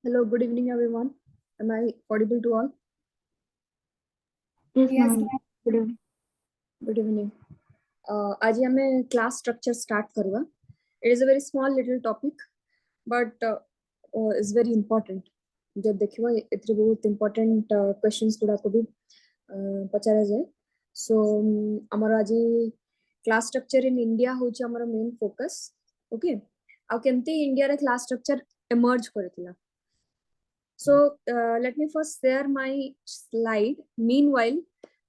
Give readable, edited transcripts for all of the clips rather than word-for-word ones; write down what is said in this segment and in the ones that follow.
Hello, good evening, everyone. Am I audible to all? Yes, Yes, ma'am. ma'am. Good evening. Good evening. आज हमें class structure start करवा. It is a very small little topic, but it's very important. जब देखिवा इतने बहुत important questions गुड़ा को भी पचारा जाए. So हमारा आज class structure in India होची हमारा main focus. Okay. अब केमती India रे class structure emerge करतिला. So let me first share my slide. Meanwhile,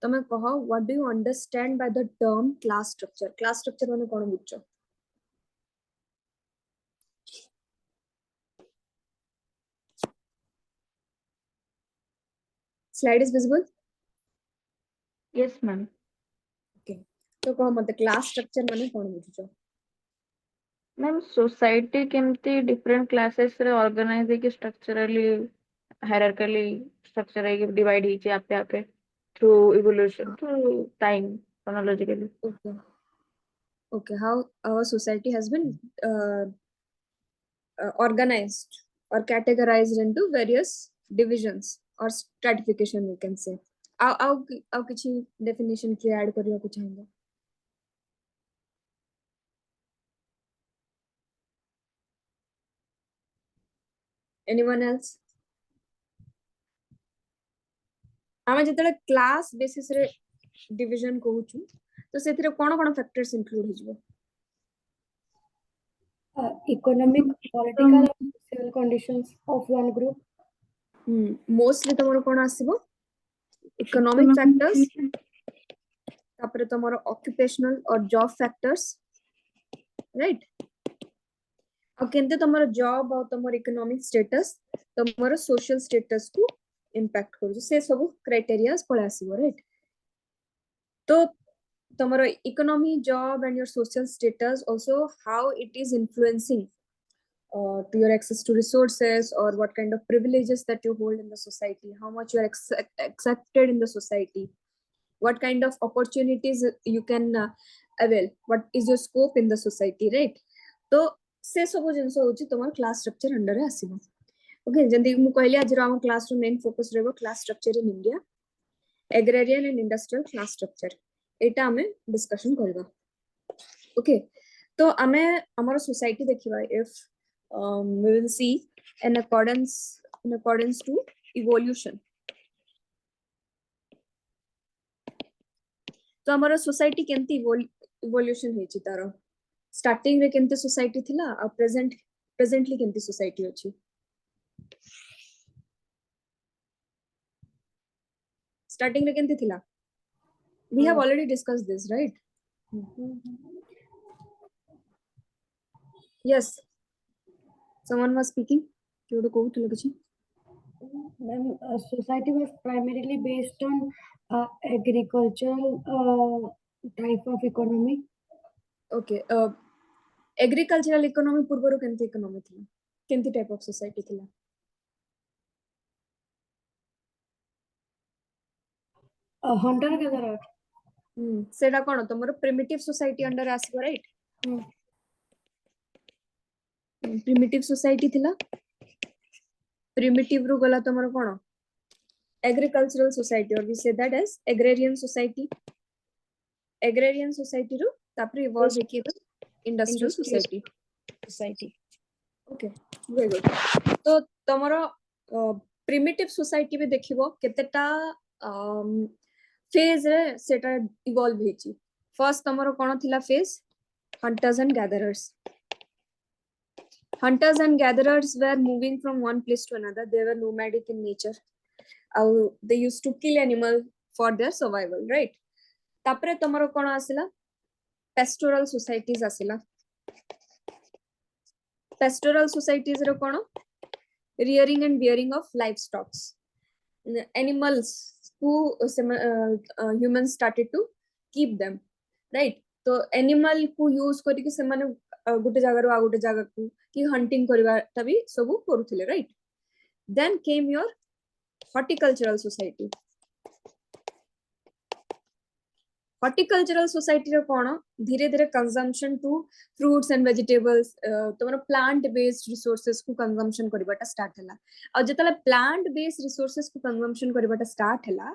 तमे कहो what do you understand by the term class structure? Class structure माने कोन बुझछो? Slide is visible? Yes, ma'am. Okay. तो कहो मते class structure माने कोन बुझछो? Ma'am, society केमती different classes रे organize है कि structurally, hierarchically structure है कि divide ही चे आपे through evolution, through time, chronologically. Okay. Okay. How our society has been organized or categorized into various divisions or stratification, we can say. आओ किसी definition की add करियो कुछ आएंगे. Anyone else? आमे जतले क्लास बेसिस रे डिवीजन कहूछु तो सेथिरे कोन कोन फैक्टर्स इंक्लूड हिजबो. Economic, political, and social conditions of one group. Mostly तमरो कोन आसीबो इकोनॉमिक फैक्टर्स तापरे तमरो ऑक्युपेशनल और जॉब फैक्टर्स राइट. और केनते तमरो जॉब और तमरो इकोनॉमिक स्टेटस तमरो सोशल स्टेटस को इंपैक्ट करू से सब क्राइटेरियाज पळे आसीबो राइट. तो tomorrow economy, job, and your social status, also how it is influencing to your access to resources or what kind of privileges that you hold in the society, how much you are accepted in the society, what kind of opportunities you can avail, what is your scope in the society, right? तो से सब जिनस होची तमर class structure under रे आसीबो. Okay जंदी मु कहली आज राम क्लास रो मेन फोकस रहबो class structure in India, agrarian and industrial class structure. एटा हमें डिस्कशन करबा. ओके तो हमें हमारा सोसाइटी देखिबा if we will see in accordance to evolution. तो हमारा सोसाइटी केमती इवोल्यूशन हेची तारो स्टार्टिंग रे केमते सोसाइटी थिला आ प्रेजेंटली केमती सोसाइटी होची. स्टार्टिंग रे केमती थिला. We have already discussed this, right? Yes. Someone was speaking. You would go to Lagachi. Then society was primarily based on agricultural type of economy. Okay. Agricultural economy पूर्वरु केमती economy थिला. केमती type of society थिला. Hunter gatherer. सेटा कोन तमरो primitive society under आसीबो right. Primitive society थिला. Primitive रु गला तमरो कोन एग्रीकल्चरल सोसाइटी और we say that as agrarian society. Agrarian society रु तापर इवॉल्व हेकी industrial society. Okay very good. तो तमरो प्रिमिटिव सोसाइटी में देखिबो केतेटा फेज रे सेटा इवॉल्व हेची. फर्स्ट तमरो कोन थिला phase hunters and gatherers. Hunters and gatherers were moving from one place to another. They were nomadic in nature. They used to kill animal for their survival, right? Tapre tomorrow kono asila pastoral societies asila. Pastoral societies ro kono rearing and bearing of livestock. Animals who humans started to keep them, right? तो animal को use करी कि से माने गुटे जगह रो आ गुटे जगह को कि हंटिंग करबा तभी सब करूथिले right. Then came your horticultural society. Horticultural society रे कोन धीरे धीरे consumption to fruits and vegetables तमरो प्लांट बेस्ड रिसोर्सेस को कंजम्पशन करबाटा स्टार्ट हला आ जतले प्लांट बेस्ड रिसोर्सेस को कंजम्पशन करबाटा स्टार्ट हला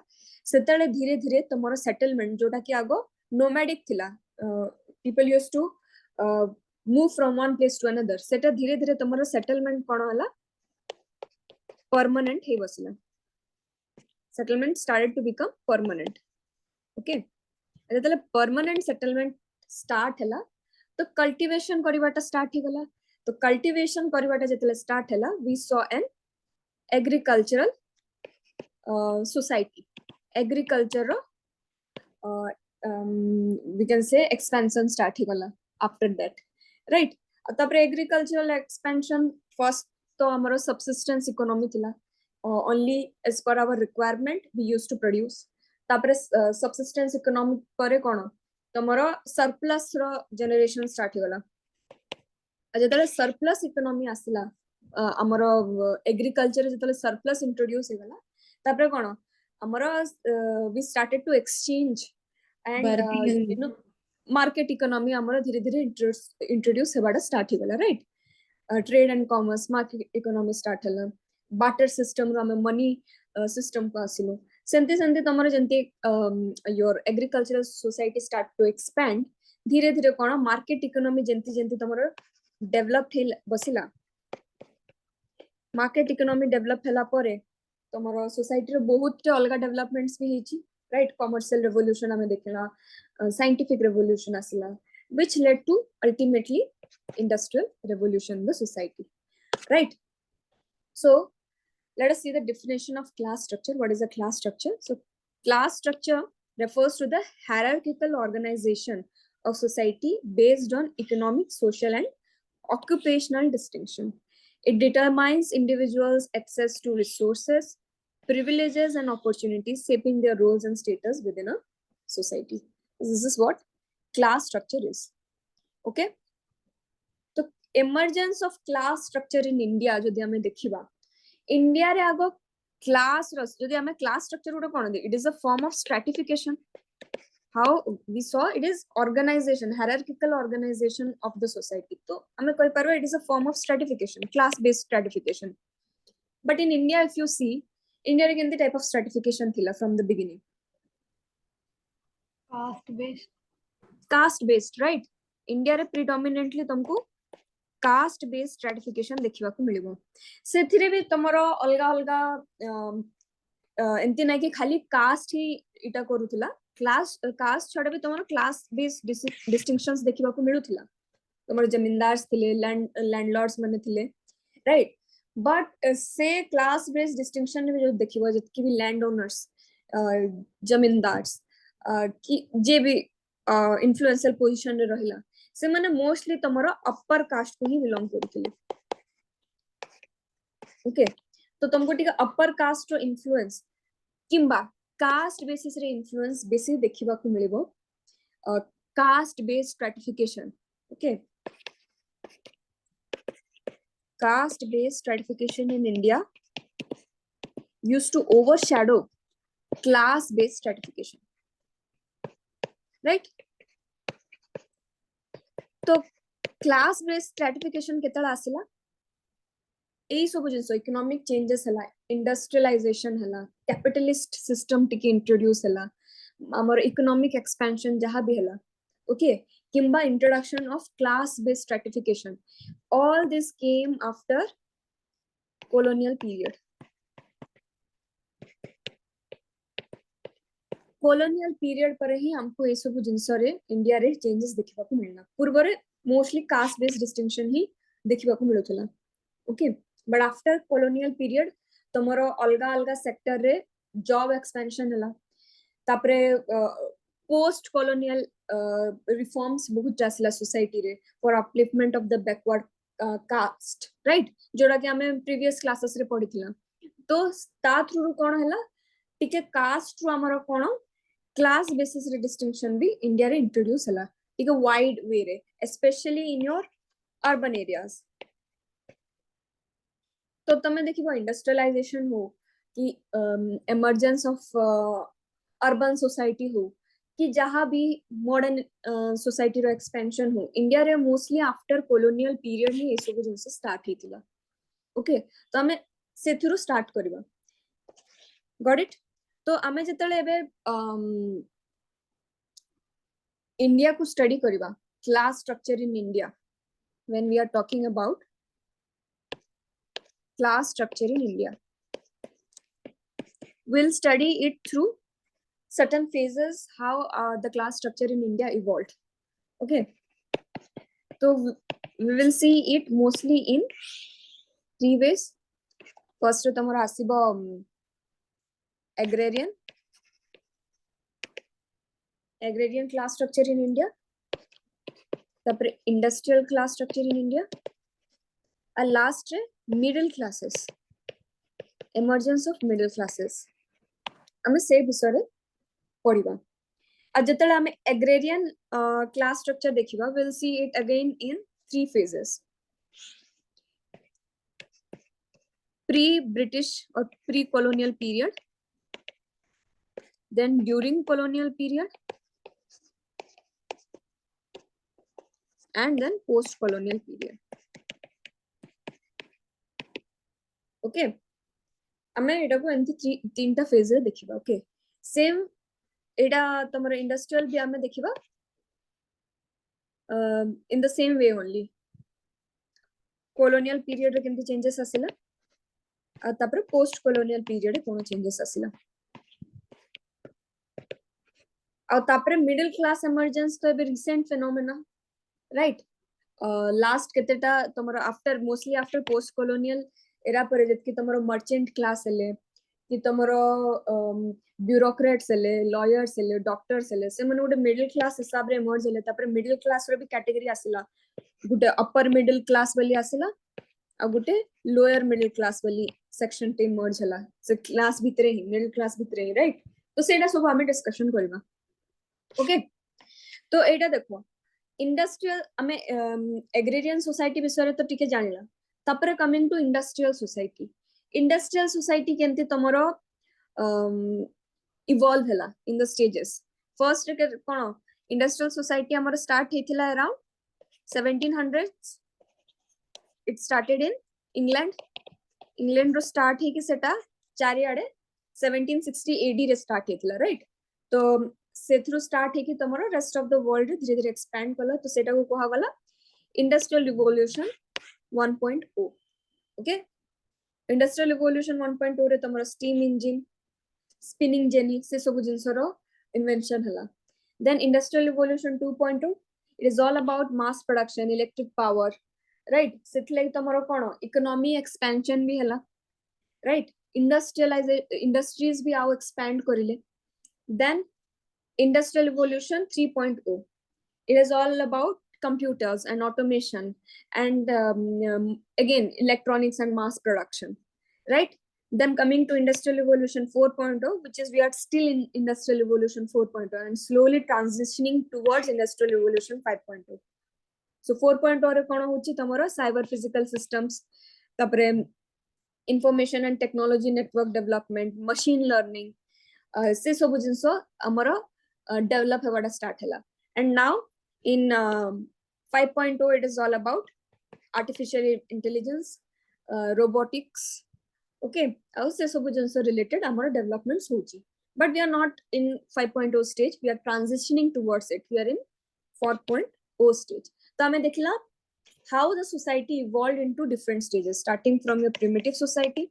सेतले धीरे धीरे तमरो सेटलमेंट जोटा कि आगो नोमैडिक थिला people used to move from one place to another सेटा धीरे धीरे तमरो सेटलमेंट कोन हला परमानेंट हे बसला settlement started to become permanent okay जतले परमानेंट सेटलमेंट स्टार्ट हला तो कल्टीवेशन करबाटा स्टार्ट ही गला तो कल्टीवेशन करबाटा जतले स्टार्ट हला we saw an agricultural society agriculture we can say expansion start ही गला after that right तापर एग्रीकल्चरल एक्सपेंशन फर्स्ट तो हमरो सबसिस्टेंस इकोनॉमी थिला only as per our requirement we used to produce तापर सबसिस्टेंस इकोनॉमी परे कोन तमरो surplus रो generation start ही गला जतले सरप्लस इकोनॉमी आसिला हमरो एग्रीकल्चर जतले सरप्लस इंट्रोड्यूस ही गला तापर कोन हमरो we started to exchange and market economy हमरो धीरे धीरे इंट्रोड्यूस हेबाडा स्टार्ट ही गला right trade and commerce market economy start हला बाटर सिस्टम रो हमें मनी सिस्टम को आसिलो सेंते सेंते तमरो जंती your agricultural society start to expand धीरे धीरे कोन मार्केट इकोनॉमी जंती जंती तमरो डेवलप हे बसिला मार्केट इकोनॉमी डेवलप हला परे तमरो सोसाइटी रो बहुत अलगा डेवलपमेंट्स भी हेची राइट कमर्शियल रेवोल्यूशन हमें देखला साइंटिफिक रेवोल्यूशन आसिला which led to ultimately industrial revolution in the society right so let us see the definition of class structure what is a class structure so class structure refers to the hierarchical organization of society based on economic social and occupational distinction it determines individuals access to resources privileges and opportunities shaping their roles and status within a society this is what class structure is okay तो emergence of class structure in India जदि हमें देखिबा India रे आगो class रस जदि हमें class structure Uda cone they it is a form of stratification how we saw it is organization hierarchical organization of the society तो हमें कोई परवा it is a form of stratification class based stratification but in India if you see India रे केंती type of stratification थिला from the beginning caste based right India रे predominantly तुमको caste based stratification देखिबा को मिलिबो सेथिरे भी तमरो अलगा अलगा एंती नै कि खाली कास्ट ही इटा करूथिला क्लास कास्ट छडा भी तमरो क्लास बेस्ड डिस्टिंक्शंस देखिबा को मिलुथिला तमरो जमींदार्स थिले लैंडलॉर्ड्स माने थिले राइट बट से क्लास बेस्ड डिस्टिंक्शन में जो देखिबो जतकी भी लैंड ओनर्स जमींदार्स कि जे भी इन्फ्लुएंशियल पोजीशन रे रहिला से माने मोस्टली तमरो अपर कास्ट को ही बिलोंग करथिले ओके तो तुमको ठीक अपर कास्ट रो इन्फ्लुएंस किंबा कास्ट बेसिस रे इन्फ्लुएंस बेसी देखिबा को मिलिबो caste based stratification okay caste based stratification in India used to overshadow class based stratification right तो class based stratification केतला आसिला एई सब जिंस इकोनॉमिक चेंजेस हला इंडस्ट्रियलाइजेशन हला कैपिटलिस्ट सिस्टम टिके इंट्रोड्यूस हला हमर इकोनॉमिक एक्सपेंशन जहां भी हला okay kimba introduction of class based stratification all this came after colonial period colonial period पर ही हमको ये सब जिंस रे इंडिया रे चेंजेस देखिबा को मिलना पूर्व रे मोस्टली कास्ट बेस्ड डिस्टिंक्शन ही देखिबा को मिलुथला okay but after colonial period तमरो अलगा अलगा सेक्टर रे जॉब एक्सपेंशन हला तापरे पोस्ट colonial रिफॉर्म्स बहुत जासला सोसाइटी रे for upliftment of the backward caste right जोड़ा कि हमें प्रीवियस क्लासेस रे पढिथिला तो ता थ्रू कोन हला टिके कास्ट रो हमरो कोन क्लास बेसिस रे डिस्टिंक्शन भी इंडिया रे इंट्रोड्यूस हला टिके वाइड वे रे specially in your urban areas तो तमे देखिबो इंडस्ट्रियलाइजेशन हो कि इमर्जेंस ऑफ अर्बन सोसाइटी हो कि जहाँ भी मॉडर्न सोसाइटी रो एक्सपेंशन हो इंडिया रे मोस्टली आफ्टर कॉलोनियल पीरियड ही ए सब जिंस स्टार्ट हेतिला ओके तो हमें सेथुरु स्टार्ट करबा गॉट इट तो हमें जतले एबे इंडिया को स्टडी करबा class structure in India when we are talking about class structure in India. We'll study it through certain phases how the class structure in India evolved. Okay. So we will see it mostly in three ways. First, tomorrow asibo agrarian class structure in India. Tapre industrial class structure in India. And last, middle classes. Emergence of middle classes. I'm say bisore padiba. Ajatala ame agrarian class structure dekhiba. We'll see it again in three phases. Pre-British or pre-colonial period. Then during colonial period. And then post-colonial period. Okay. ଆମେ ଏଟାକୁ ଏମିତି ତିନିଟା ଫେଜରେ ଦେଖିବା okay same ଏଟା ତମର industrial ବି ଆମେ ଦେଖିବା in the same way only colonial period ରେ କେମିତି ଚେंजेस ଆସିଲା ଆଉ ତାପରେ post colonial period ରେ कोन चेंजेस ଆସିଲା ଆଉ ତାପରେ middle class emergence तो ଏବେ recent phenomena right last केतेटा तमरो after mostly after post colonial era पर जतकी तमरो merchant class हेले कि तमरो bureaucrats हेले lawyers हेले doctors हेले से माने गोटे middle class हिसाब रे emerge हेले तापर middle class रो भी category आसिला गोटे upper middle class वाली आसिला आ गोटे lower middle class वाली section टे emerge हला से class भितरे ही middle class भितरे ही right तो सेटा सब हमें discussion करबा ओके तो एटा देखो इंडस्ट्रियल हमें एग्रेरियन सोसाइटी विषय तो टिके जानिला तापर कमिंग टू इंडस्ट्रियल सोसाइटी केंती तमरो इवॉल्व हला इन द स्टेजेस फर्स्ट के कोन इंडस्ट्रियल सोसाइटी हमर स्टार्ट हेथिला around 1700s it started in England रो स्टार्ट हे कि सेटा चारि आडे 1760 एडी रे स्टार्ट हेथिला राइट तो से थ्रू स्टार्ट है कि तमरो रेस्ट ऑफ द वर्ल्ड धीरे धीरे एक्सपैंड कला तो सेटा को कहा वाला industrial revolution 1.0 okay industrial revolution 1.0 रे तमरो स्टीम इंजन स्पिनिंग जेनी से सब जिंसरो इन्वेंशन हला then industrial revolution 2.0 it is all about mass production electric power right सेथले तमरो कोन इकोनॉमी एक्सपेंशन भी हला राइट इंडस्ट्रीज भी आउ एक्सपैंड करिले then Industrial Revolution 3.0. It is all about computers and automation and again electronics and mass production, right? Then coming to Industrial Revolution 4.0, which is we are still in Industrial Revolution 4.0 and slowly transitioning towards Industrial Revolution 5.0. So 4.0 रे कोन होची तमरो cyber physical systems तापरे information and technology network development machine learning से सब जिंसो हमरो develop hewada start hela and now in 5.0 it is all about artificial intelligence robotics okay also सब जिंसो related amara developments होची but we are not in 5.0 stage we are transitioning towards it we are in 4.0 stage तो हमें देखला how the society evolved into different stages starting from your primitive society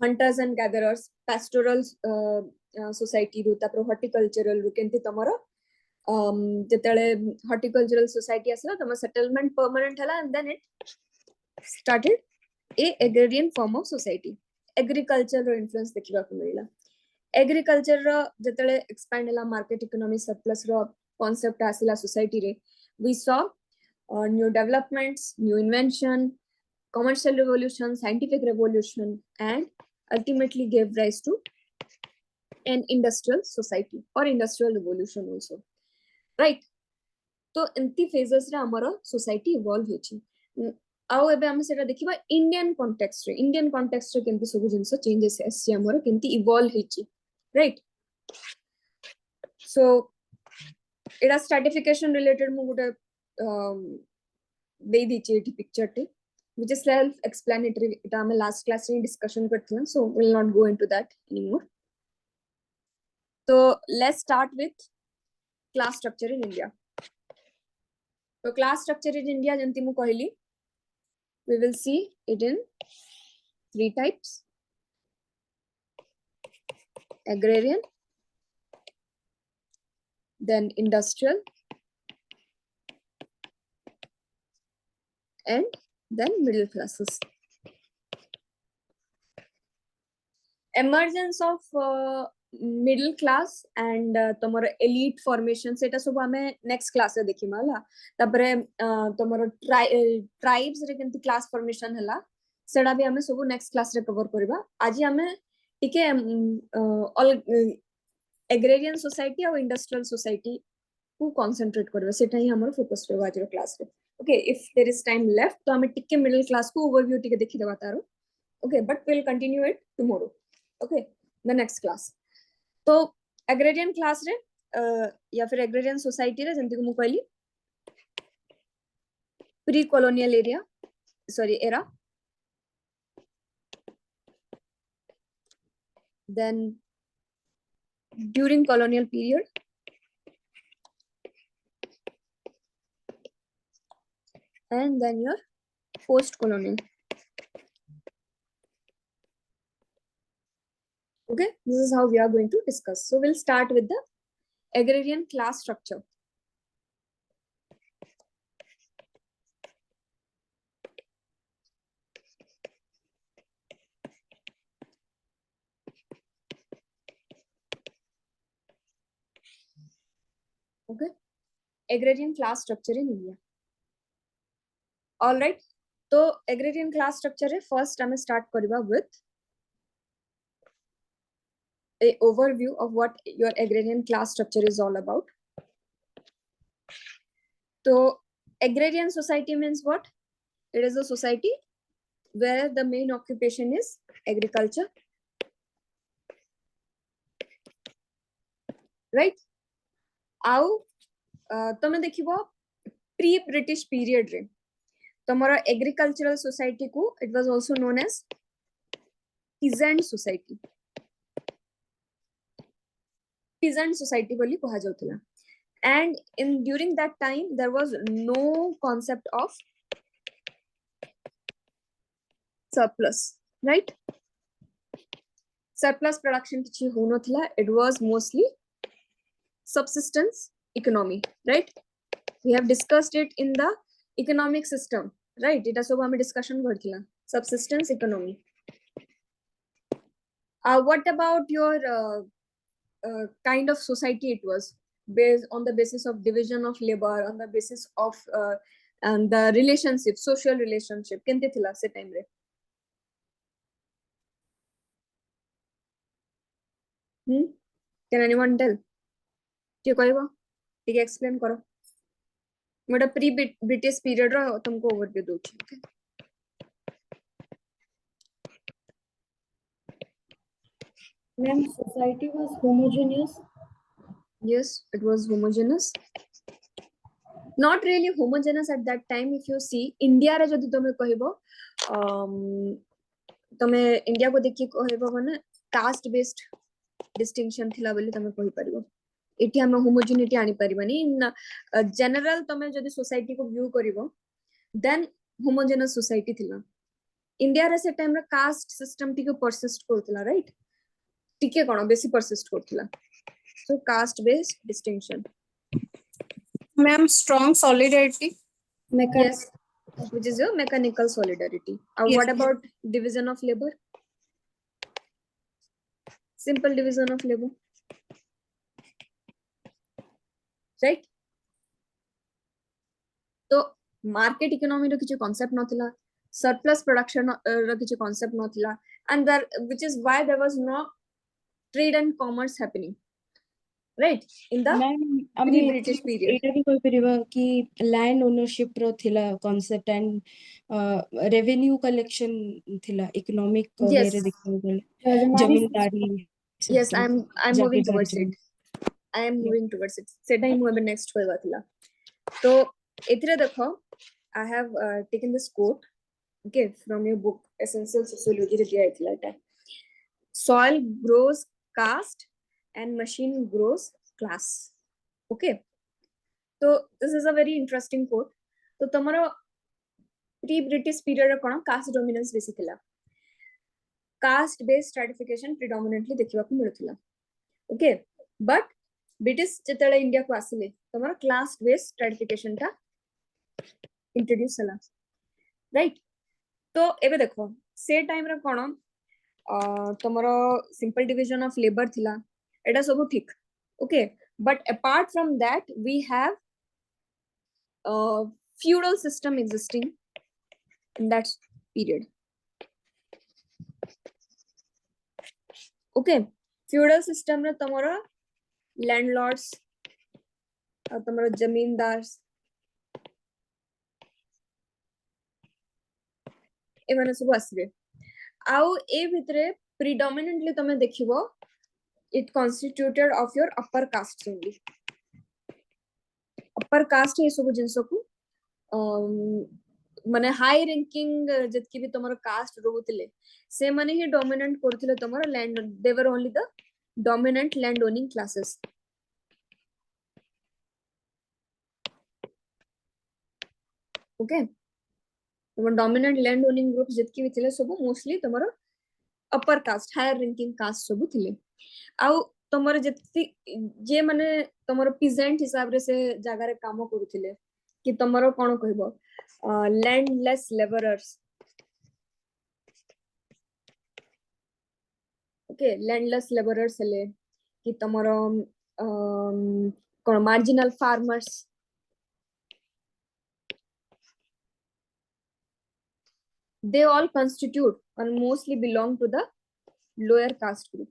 hunters and gatherers pastoral society ru tapro horticultural ru kenti tomaro jetale horticultural society asla tama settlement permanent hala and then it started a agrarian form of society agriculture ro influence dekhiba ku milila agriculture ro jetale expand hala market economy surplus ro concept asila society re we saw new developments new invention commercial revolution scientific revolution and ultimately gave rise to an industrial society or industrial revolution also right तो एंती phases रे हमरो society evolve होची आउ एबे हम सेटा देखिबा Indian context रे केंती सब जिंस चेंजेस एसी हमरो केंती evolve होची right so एटा stratification related मु गुटे दे दी ची picture T which is self explanatory एटा हम last class में discussion करथिला so we'll not go into that anymore. So let's start with class structure in India. So class structure in India janti mu कहली we will see it in 3 types: agrarian, then industrial, and then middle classes. Emergence of middle class and tomorrow elite formation सेटा सब हमें next class रे देखि माला तबरे tomorrow tribes रे केंति class formation हला सेटा भी हमें सब next class रे cover करबा. आज हमें टिके all agrarian society और industrial society को concentrate करबा सेटा ही हमर focus रे आज रे class रे. Okay, if there is time left तो हमें टिके middle class को overview टिके देखि देबा तारो. Okay, but we'll continue it tomorrow. Okay, the next class. तो agrarian class रे या फिर agrarian society रे जंती को मु कहली pre colonial era, then during colonial period, and then your post colonial. Okay, this is how we are going to discuss. So we'll start with the agrarian class structure. Okay, agrarian class structure in India. All right, so agrarian class structure है first हमें start करिबा with a overview of what your agrarian class structure is all about. So agrarian society means what? It is a society where the main occupation is agriculture, right? आउ तमे देखिबो pre British period रे तमरा agricultural society को it was also known as peasant society. Peasant society बोली कहा जाउतला. And in during that time there was no concept of surplus, right? Surplus production किछि होनथला. It was mostly subsistence economy, right? We have discussed it in the economic system, right? It is सब हमें discussion करथिला subsistence economy. What about your kind of society? It was based on the basis of division of labor, on the basis of and the relationship, social relationship. केंते थिला से time रे? Can anyone tell? के कहबो? ठीक explain करो. मोटा pre British period रो तुमको ओवरव्यू दोछि. Okay. Ma'am, society was homogeneous. Yes, it was homogeneous. Not really homogeneous at that time. If you see India रे जदि तमे कहबो तमे इंडिया को देखि कहबो माने कास्ट बेस्ड डिस्टिंक्शन थिला बोली तमे कहि परिबो. एठी हम होमोजेनिटी आनी परिबानी. इन जनरल तमे जदि सोसाइटी को व्यू करिवो देन होमोजेनस सोसाइटी थिला. इंडिया रे से टाइम रे कास्ट सिस्टम टिके परसिस्ट करथिला, राइट? टिके कोन बेसी persist करथिला. So caste based distinction. Ma'am, strong solidarity. Yes, which is your mechanical solidarity. Yes. What about division of labor? Simple division of labor, right? So market economy रो किछि concept नथिला, surplus production रो किछि concept नथिला, and there, which is why there was no trade and commerce happening, right? In the pre-British period. एटा भी कोइ परिबा कि land ownership रो थिला concept and revenue collection थिला economic Yes. वे रे देखिबो गले जमींदारी Yes, system, I'm moving जागीरदारी towards जमीन. it. I am moving towards it. सेटा ही मुझे next होएगा थिला. तो इतरे देखो, I have taken this quote, okay, from your book Essential Sociology रे दिया इतला टा. Soil grows caste and machine grows class. Okay. So this is a very interesting quote. तो तमरो pre-British period रे कोन caste dominance बेसी थिला. Caste based stratification predominantly देखिबा को मिलुथिला. Okay, but British जेतले इंडिया को आसिले तमरो class based stratification टा इंट्रोड्यूस हला, राइट. तो एबे देखो से टाइम रे कोन तमरो सिंपल डिवीजन ऑफ लेबर थिला, एटा सब ठीक. Okay, but apart from that we have feudal system existing in that period. Okay, feudal system रे तमरो landlords और तमरो जमींदार्स एमाने सब आसीबे. आउ ए भितरे predominantly तमे देखिबो it constituted of your upper caste only. upper caste ये सब जिंस को माने हाई रैंकिंग जतकी भी तमरो कास्ट रहउतिले से माने ही डोमिनेंट करथिले तमरो land. They were only the dominant land owning classes. Okay, तमरो डोमिनेंट लैंड ओनिंग ग्रुप जतकी भी थिले सब मोस्टली तमरो upper caste higher ranking caste सब थिले. आउ तमरो जति जे माने तमरो पीजेंट हिसाब रे से जागा रे काम करूथिले कि तमरो कोन कहबो landless labourers. Okay, landless labourers हेले कि तमरो कोन marginal farmers. They all constitute or mostly belong to the lower caste group.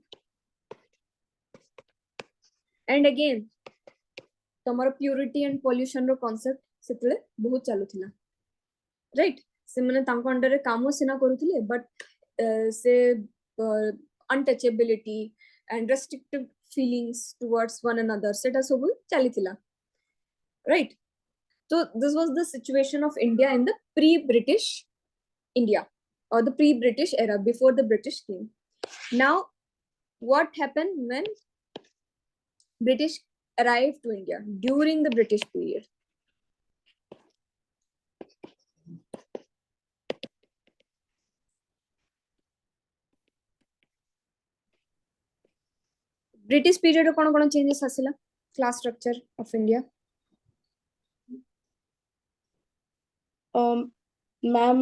And again तमरो प्यूरिटी एंड पॉल्यूशन रो कांसेप्ट सेतले बहुत चालू थिला, राइट. से माने तांको अंडर रे कामो सिना करूथिले बट से untouchability and restrictive feelings towards one another सेटा सब चाली थिला, right. So this was the situation of India in the pre-British India or the pre-British era before the British came. Now what happened when British arrived to India during the British period? British period cone changes आसिला class structure of India? Ma'am,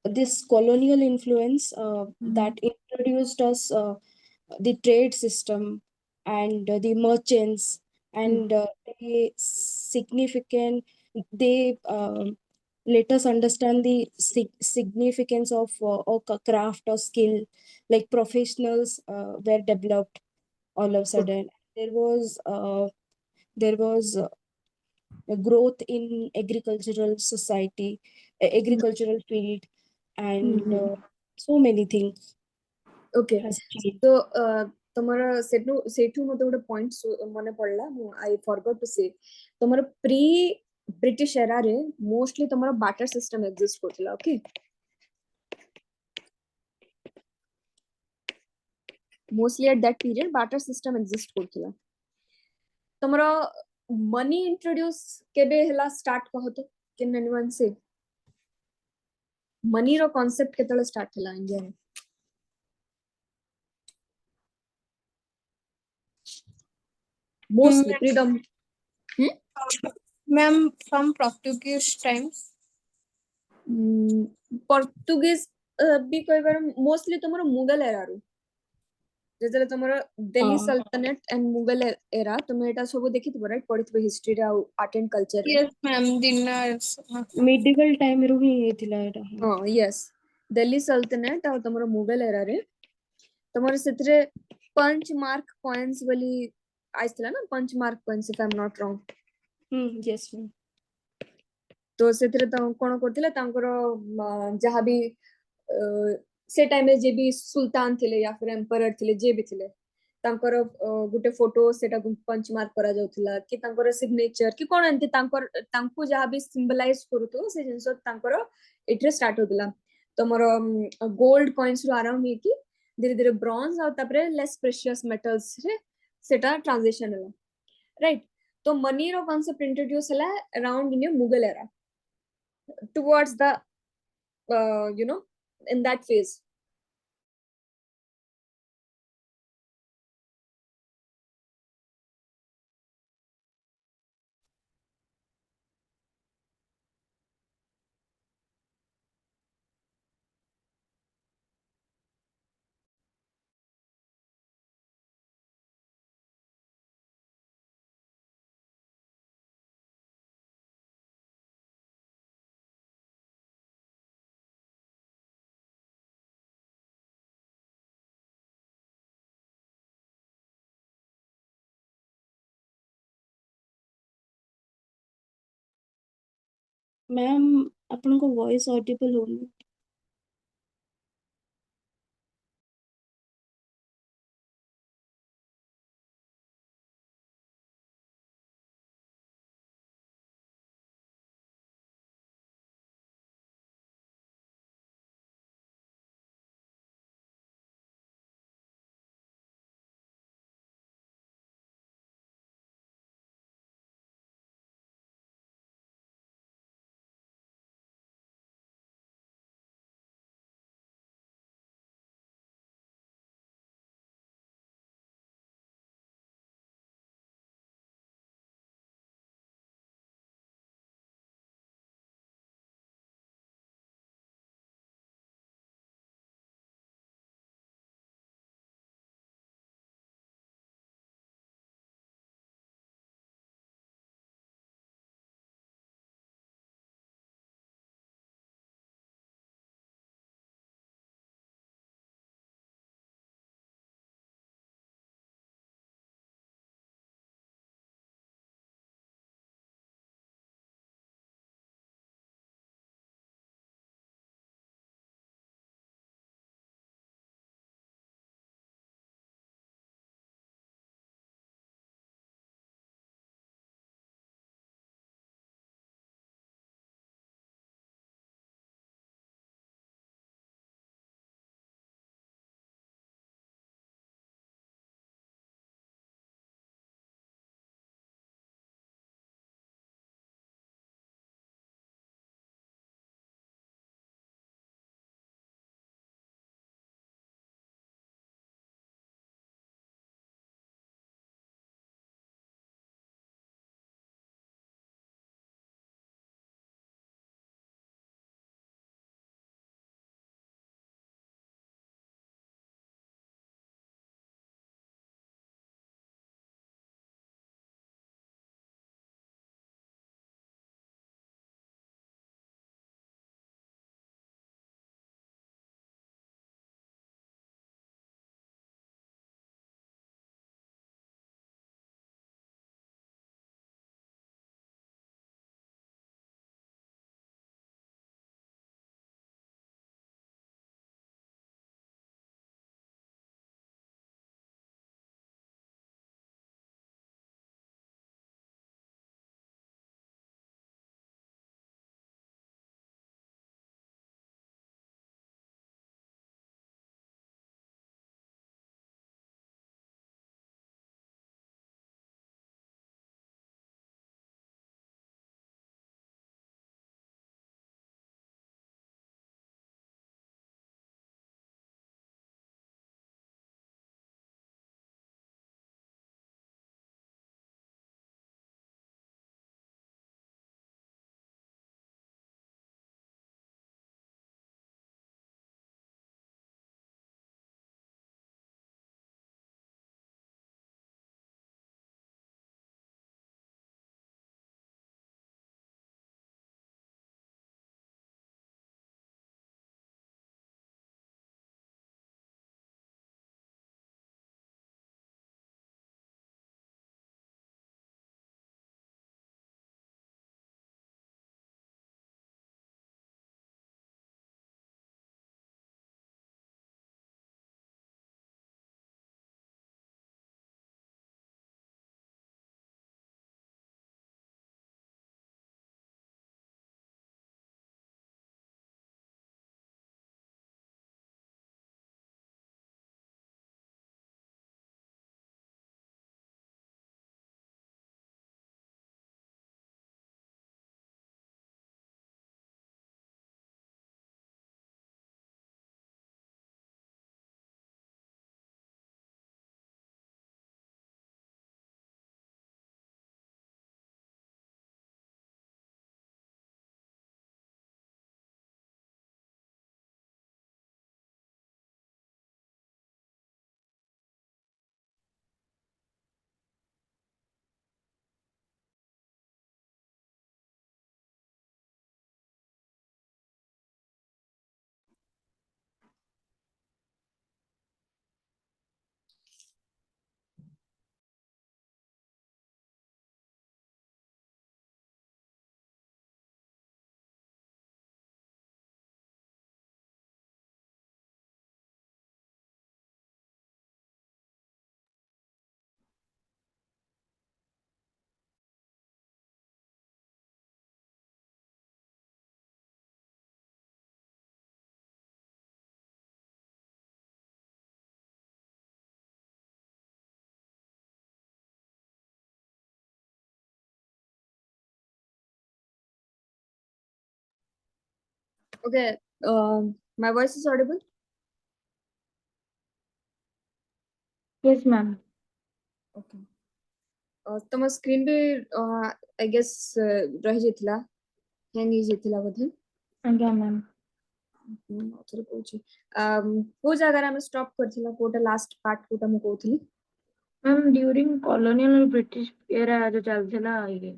this colonial influence that introduced us the trade system and the merchants and the significant, they let us understand the significance of craft or skill, like professionals were developed all of a sudden. There was a growth in agricultural society, agricultural field, and so many things Okay, has changed. so तमरा सेठू मते गोटे point मने पड़ला. I forgot to say तमरा pre British era रे mostly तमरा barter system exist करथिला. Okay, mostly at that period barter system exist करथिला. तमरा मनी इंट्रोड्यूस केबे हला स्टार्ट कहतो कैन एनीवन से मनी रो कांसेप्ट केतले स्टार्ट हला इंडिया में? Mostly Ma'am, from Portuguese times. Portuguese भी कोई बार mostly तमरो मुगल एरा रो जेतले तमरो दिल्ली सल्तनत एंड मुगल एरा तुम एटा सब देखिथिबो, राइट. पढिथिबो हिस्ट्री रा art and culture. Yes, ma'am. Dinners. medieval time रू ही थिला एटा. हां, यस, दिल्ली सल्तनत और तमरो मुगल एरा रे तमरो सेतरे पंच मार्क कॉइन्स वाली आइसला ना, punch mark coins if I am not wrong. yes ma'am. तो सेतरे त कोन करथिले तांकर जहा भी से टाइम रे जे भी सुल्तान थिले या फिर एम्परर थिले जे भी थिले तांकर गुटे फोटो सेटा पंच मार्क करा जाउथला कि तांकर सिग्नेचर कि कोन एंती तांको जहा भी सिंबलाइज करूतो से जिंस तांकर एठरे स्टार्ट होतला तमर गोल्ड कॉइन्स रु आरंभ हे कि धीरे धीरे ब्रॉन्ज आ तापरे लेस प्रेशियस मेटल्स रे सेटा ट्रांजिशन होला राइट तो मनी रो कांसेप्ट इंट्रोड्यूस होला around in Mughal era towards the in that phase ma'am आपनको वॉइस ऑडिबल होनी Okay, my voice is audible. Yes, ma'am. Okay. तम स्क्रीन पे आई गेस रह जेथिला हैंग ही जेथिला बोधे आज्ञा मैम अथरे कहूची को जगह हम स्टॉप करथिला कोटा लास्ट पार्ट कोटा हम कहउथली मैम ड्यूरिंग कॉलोनियल और ब्रिटिश एरा जो चलथिला ये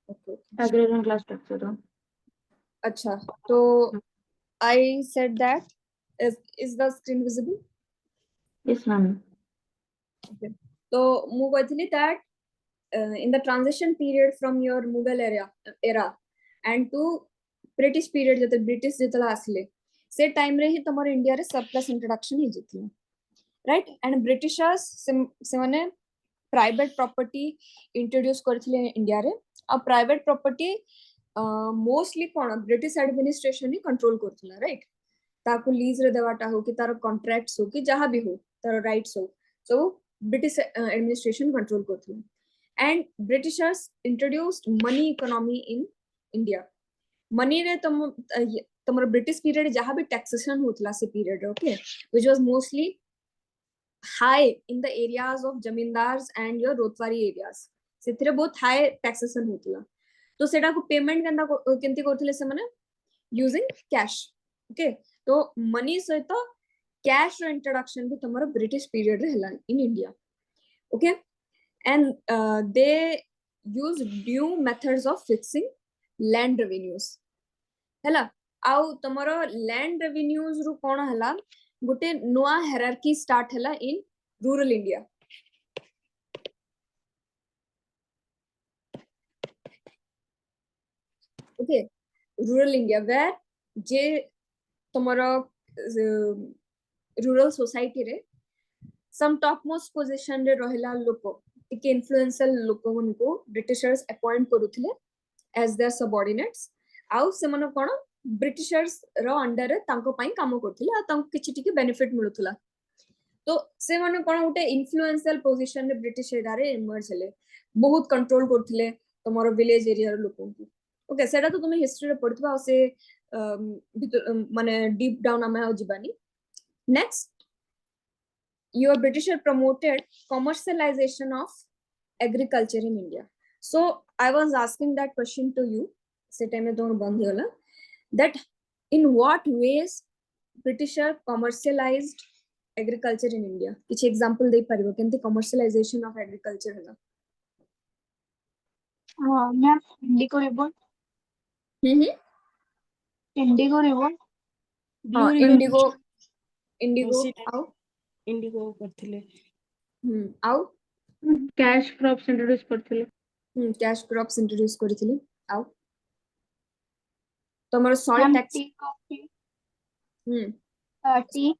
ओके एग्रीरियन क्लास स्ट्रक्चर अच्छा तो I said that is the screen visible? Yes ma'am Okay. So मु कहथिली that in the transition period from your Mughal era and to British period जते British जेतला आसले से time रे ही तमर इंडिया रे surplus introduction ही जेतला राइट एंड ब्रिटिशर्स से माने प्राइवेट प्रॉपर्टी इंट्रोड्यूस करथिले इंडिया रे आ प्राइवेट प्रॉपर्टी मोस्टली कोन ब्रिटिश एडमिनिस्ट्रेशन ही कंट्रोल करथिला राइट ताको लीज रे देवाटा हो कि तार कॉन्ट्रैक्ट्स हो कि जहां भी हो तार राइट्स हो सो ब्रिटिश एडमिनिस्ट्रेशन कंट्रोल करथिला and Britishers introduced money economy in India. Money रे तमर ब्रिटिश पीरियड जहां भी टैक्सेशन होतला से period okay which was mostly high in the areas of zamindars and your rotwari areas सेथिरे बहुत high taxation होतला तो सेटा को पेमेंट केंती करथिले से माने यूजिंग कैश ओके तो मनी सहित कैश रो इंट्रोडक्शन भी तमर ब्रिटिश पीरियड रे हला in India okay and they use new methods of fixing land revenues hela au tomaro land revenues ru kona hela gote noa hierarchy start hela in rural India okay rural India where je tomaro rural society re some topmost position रे रहला लोको टिके influential लोको उनको Britishers appoint करूथिले as their subordinates आउ से मन कोन Britishers रो under रे तांको पई काम करथिले आ तांको किछि टिके बेनिफिट मिलुथला तो से मन कोन उटे इन्फ्लुएंशियल पोजीशन रे ब्रिटिश एरा रे इमर्ज हेले बहुत कंट्रोल करथिले तमरो विलेज एरिया रो लोको ओके सेटा तो तुम हिस्ट्री रे पढितबा से माने डीप डाउन आमे आ जिबानी next your Britisher promoted commercialization of agriculture in India. So I was asking that question to you. That in what ways Britisher commercialized agriculture in India? Which example they paribo kenti commercialization of agriculture hela? Ma'am, indigo ribbon. Indigo ribbon. Blue ribbon indigo out. Indigo करथिले आउ cash crops introduce करथिले cash crops introduce करथिले आउ तमरो salt tax tea coffee tea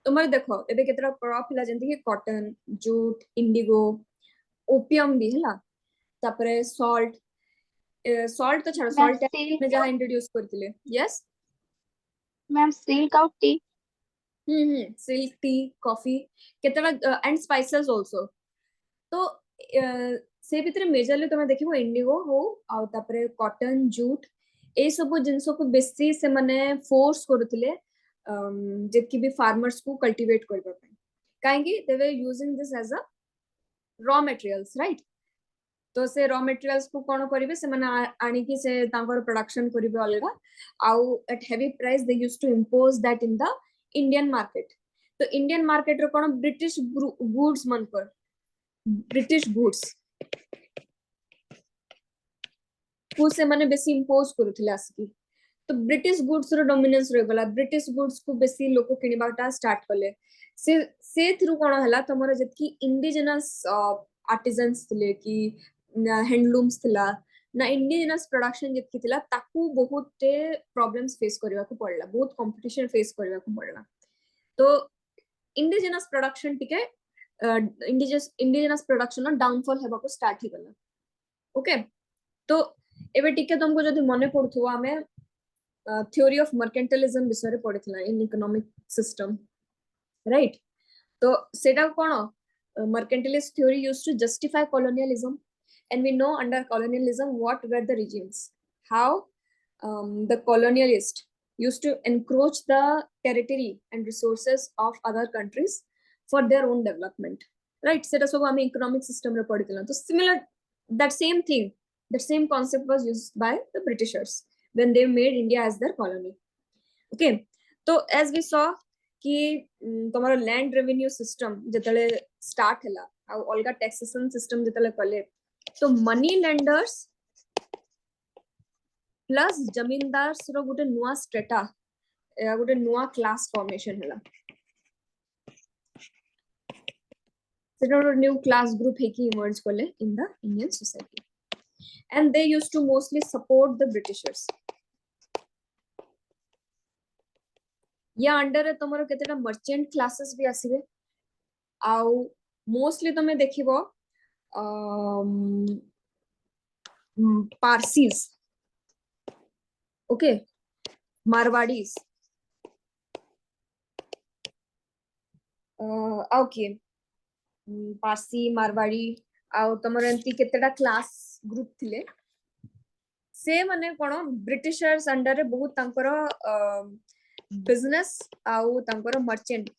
तमरो देखो एबे केतरा crop हिला जंती कि कॉटन जूट इंडिगो ओपियम भी हला तापरे सॉल्ट तो छाड़ सॉल्ट टैक्स में जहां इंट्रोड्यूस करथिले यस मैम सिल्क आउट टी सिल्क टी कॉफी केतरा एंड स्पाइसेस आल्सो तो से भितर मेजरली तमे देखिबो इंडिगो हो आ तापरे कॉटन जूट ए सब जिंसो को बेसी से माने फोर्स करथिले जेतकी भी फार्मर्स को कल्टीवेट करबा पय काहेकि they were using this as a raw materials right तो से रॉ मटेरियल्स को कोन करिवे से माने आनी कि से तांकर प्रोडक्शन करिवे अलगा आउ at heavy price they used to impose that in the Indian market तो इंडियन मार्केट रो कोन ब्रिटिश गुड्स मन पर ब्रिटिश गुड्स को से माने बेसी इंपोज करूथिले आसकी तो ब्रिटिश गुड्स रो डोमिनेंस रे गला ब्रिटिश गुड्स को बेसी लोको किनिबाटा स्टार्ट करले से थ्रू कोन हला तमरो जतकी इंडिजिनस आर्टिजन्स थिले कि हैंडलूम्स थिला ना इंडिजिनस प्रोडक्शन जितकी थिला ताकू बहुत प्रॉब्लम्स फेस करबा को पड़ला बहुत कंपटीशन फेस करबा को पड़ला तो इंडिजिनस प्रोडक्शन टिके इंडिजिनस प्रोडक्शन ना डाउनफॉल हेबा को स्टार्ट ही गला ओके तो एबे टिके तुमको जदी मने पड़थो हमें थ्योरी ऑफ मर्केंटलिज्म विषय रे पढितला इन इकोनॉमिक सिस्टम राइट तो सेटा कोन mercantilist theory used to justify colonialism and we know under colonialism what were the regimes how the colonialist used to encroach the territory and resources of other countries for their own development, right? Seta sob ame economic system re padithila. So similar, that same thing, that same concept was used by the Britishers when they made India as their colony. Okay, so as we saw कि तमरो land revenue system जतले start हला आ अलगा taxation system जतले कले तो money lenders plus zamindars रो गुटे नुआ strata या गुटे नुआ class formation हला सेटा न्यू क्लास ग्रुप है कि इमर्ज कले इन the Indian society and they used to mostly support the Britishers. या अंडर रे तमरो केतेटा मर्चेंट क्लासेस भी आसीबे आउ मोस्टली तमे देखिबो पारसीज ओके मारवाड़ीज ओके पारसी मारवाड़ी आउ तमरो एंती केतेटा क्लास ग्रुप थिले से माने कोन ब्रिटिशर्स अंडर रे बहुत तांकर बिजनेस आउ तांकर मर्चेंट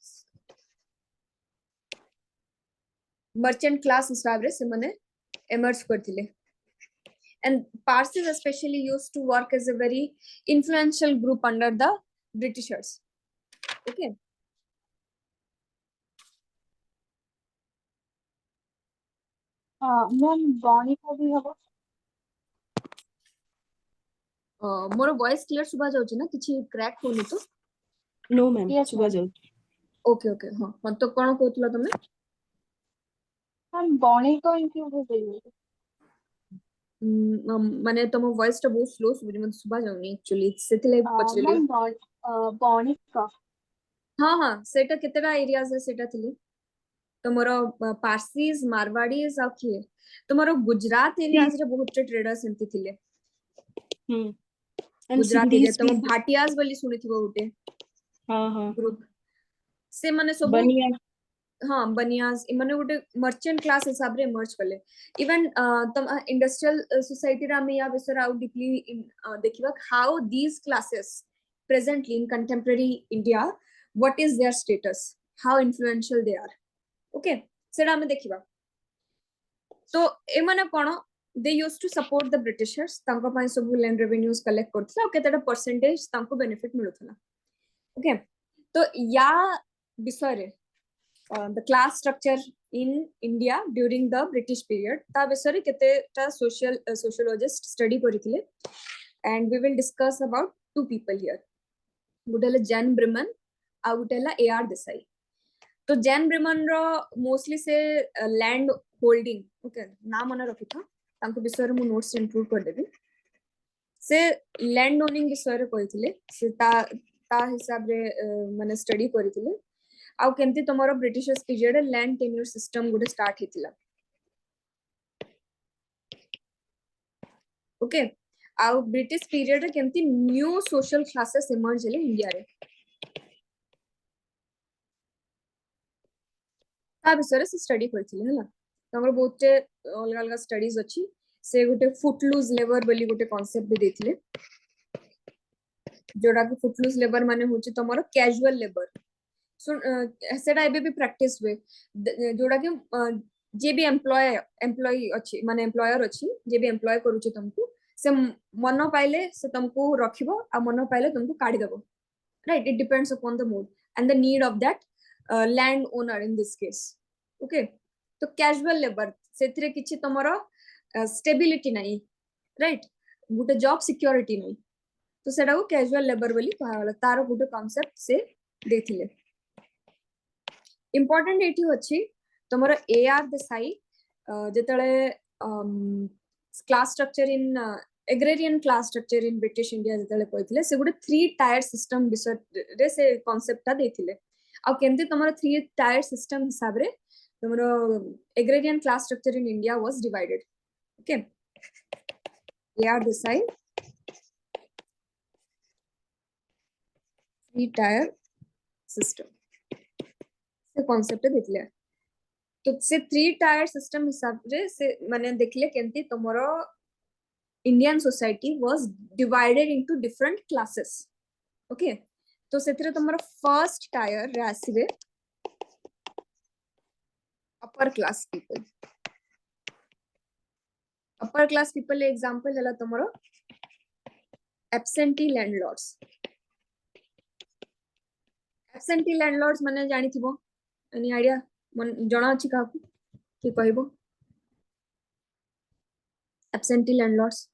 क्लास हिसाब रे से माने एमर्ज करथिले and Parsis especially used to work as a very influential group under the Britishers. Okay. Ma'am बॉनी को भी हबो मोर वॉइस क्लियर सुबा जाउची ना किछि क्रैक होनी तो नो मैम Yes, सुबा ma'am. जाऊ ओके ओके हां हां तो कोन कहतला तमे मैम बॉनी को इंक्लूड हो गई माने तम वॉइस टा बहुत स्लो सुबि मन सुबा जाउनी एक्चुअली सेतिले पचले मैम बॉनी का हां हां सेटा केतेटा एरियाज है सेटा थिले तमरो पारसीज मारवाड़ीज आ कि तमरो गुजरात एरियाज रे बहुत ट्रेडर्स एंती थिले एंड गुजरात एरिया सिंधीज तम भी भाटियाज बोली सुनिथिबो उटे हां हां ग्रुप से माने सब बनिया हाँ बनियाज इमाने गोटे मर्चेंट क्लास हिसाब रे मर्ज कले इवन तम इंडस्ट्रियल सोसाइटी रा में या विषय आउ डीपली देखिबा how these classes presently in contemporary India what is their status how influential they are okay सेडा में देखिबा तो एमाने कोन they used to support the Britishers तांको पय सब लैंड रेवेन्यूज कलेक्ट करथला केतेटा परसेंटेज तांको बेनिफिट मिलुथला ओके तो या विषय रे the class structure in India during the British period ta visare keteta sociologist study korithile and we will discuss about two people here gutela Jan Briman au gutela AR Desai to Jan Briman ro mostly se land holding okay na mane rakhitha tanko visare mu notes include kar debi se land owning visare kohithile se ta hisab re mane study korithile आउ केमती तमरो Britishers period land tenure system गुडे start हेतिला okay आउ British period केमती new social classes emerge हेले India रे ता बिसरे से स्टडी करथिले हला तमरो बहुते अलग अलग स्टडीज अछि से गुटे फुटलूज लेबर बोली गुटे कांसेप्ट भी देथिले जोडा कि फुटलूज लेबर माने होची तमरो कैजुअल लेबर सो सेटा एबे भी प्रैक्टिस हुए जोडा कि जे भी एम्प्लॉय अछि माने एम्प्लॉयर अछि जे भी एम्प्लॉय करूची तुमको से मन पाइले से तुमको रखिबो आ मन पाइले तुमको काढी देबो right it depends upon the mood and the need of that land owner in this case okay तो कैजुअल लेबर सेथिरे किछि तमरो स्टेबिलिटी नाही राइट गुटे जॉब सिक्योरिटी नाही तो सेटा को कैजुअल लेबर बोली कहला तारो गुटे कांसेप्ट से देथिले इम्पोर्टेंट एठी अछि तमरो एआर देसाई जेतळे class structure in agrarian class structure in British India जेतळे कहथिले से गुटे 3 टायर सिस्टम विषय रे से कांसेप्ट ता देथिले आ केमते तमरो 3 टायर सिस्टम हिसाब रे तमरो agrarian class structure in India was divided okay A R Desai 3 tier system से कांसेप्ट देखले तो से 3 टायर सिस्टम हिसाब रे से माने देखले केमती तमरो Indian society was divided into different classes. Okay, तो सेथिरे तमरो first tier रे आसीबे upper class people. Upper class people example हला तमरो absentee landlords. Absentee landlords माने जानी थिबो, any idea मन जणा अछि काकू कि कहबो? Absentee landlords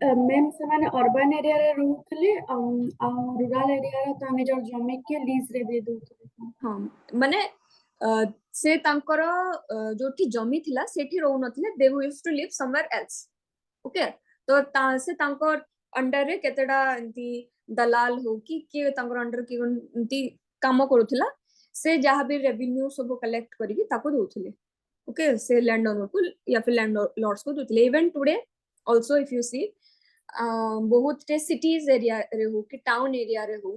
मैम से अर्बन एरिया रे रहउथले रूरल एरिया रे तो निजर जमी के लीज रे दे दउथले। हाँ माने से तांकर जोठी जमी थिला सेठी रहउ नथिले, they used to live somewhere else. Okay, तो से तांकर अंडर रे केतेडा एंती दलाल हो कि तांकर अंडर कि एंती काम करूथिला, से जहाँ भी रेवेन्यू सब कलेक्ट करिकि ताको दउथिले. ओके, से लैंड ओनर को या फिर लैंड लॉर्ड्स को दउथिले. Even today also if you see बहुत टे सिटीज एरिया रे हो कि टाउन एरिया रे हो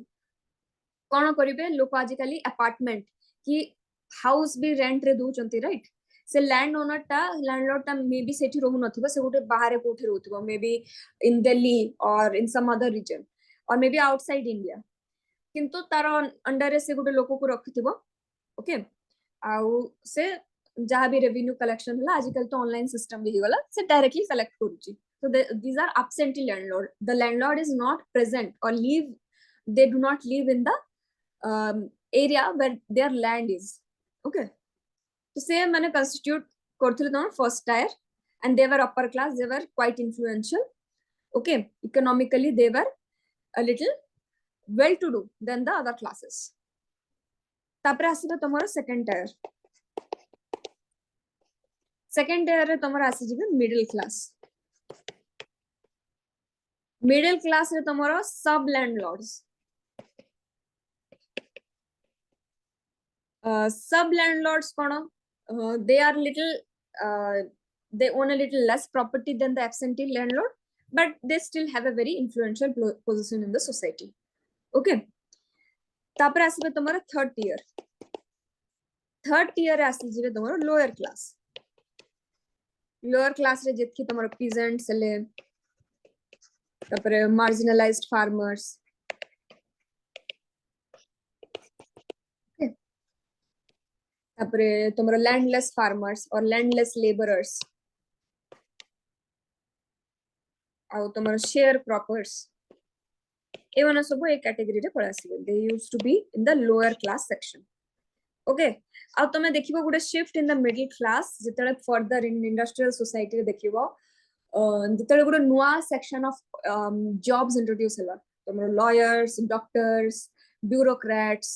कोन करिवे लोक आजिकली अपार्टमेंट कि हाउस भी रेंट रे दउचंती, राइट? से लैंड ओनर टा लैंडलॉर्ड टा मे बी सेठी रहु नथिबो, से गोटे बाहर कोठे रहउथिबो, मे बी इन दिल्ली और इन सम अदर रीजन और मे बी आउटसाइड इंडिया, किंतु तार अंडर रे से गोटे लोक को रखिथिबो. ओके, आउ से जहाँ भी रेवेन्यू कलेक्शन होला आजिकल तो ऑनलाइन सिस्टम भी गला, से डायरेक्टली कलेक्ट करूची. So these are absentee landlord. The landlord is not present or they do not live in the area where their land is. Okay, so same mane constitute korthile no first tier, and they were upper class, they were quite influential. Okay, economically they were a little well to do than the other classes. tapre asiba tomar second tier. Second tier re tomar asi jibe middle class. Middle class रे तमरो सब landlords. Sub landlords kono they are little they own a little less property than the absentee landlord, but they still have a very influential position in the society. Okay, तापर आसीबे तमरो third tier. Third tier आसी जिबे तमरो lower class. Lower class रे जेतकी तमरो peasants ले तापरे marginalized farmers. Okay, तापरे तमरो landless farmers or landless laborers. आउ तमरो sharecroppers. एवना सब एक कैटेगरी रे पळा आसीबे. They used to be in the lower class section. Okay, आउ तमे देखिबो गुडे shift in the middle class जेतले further in industrial society रे देखिबो जेतले गुडे नुआ section of jobs introduce होला. तमरो lawyers, doctors, bureaucrats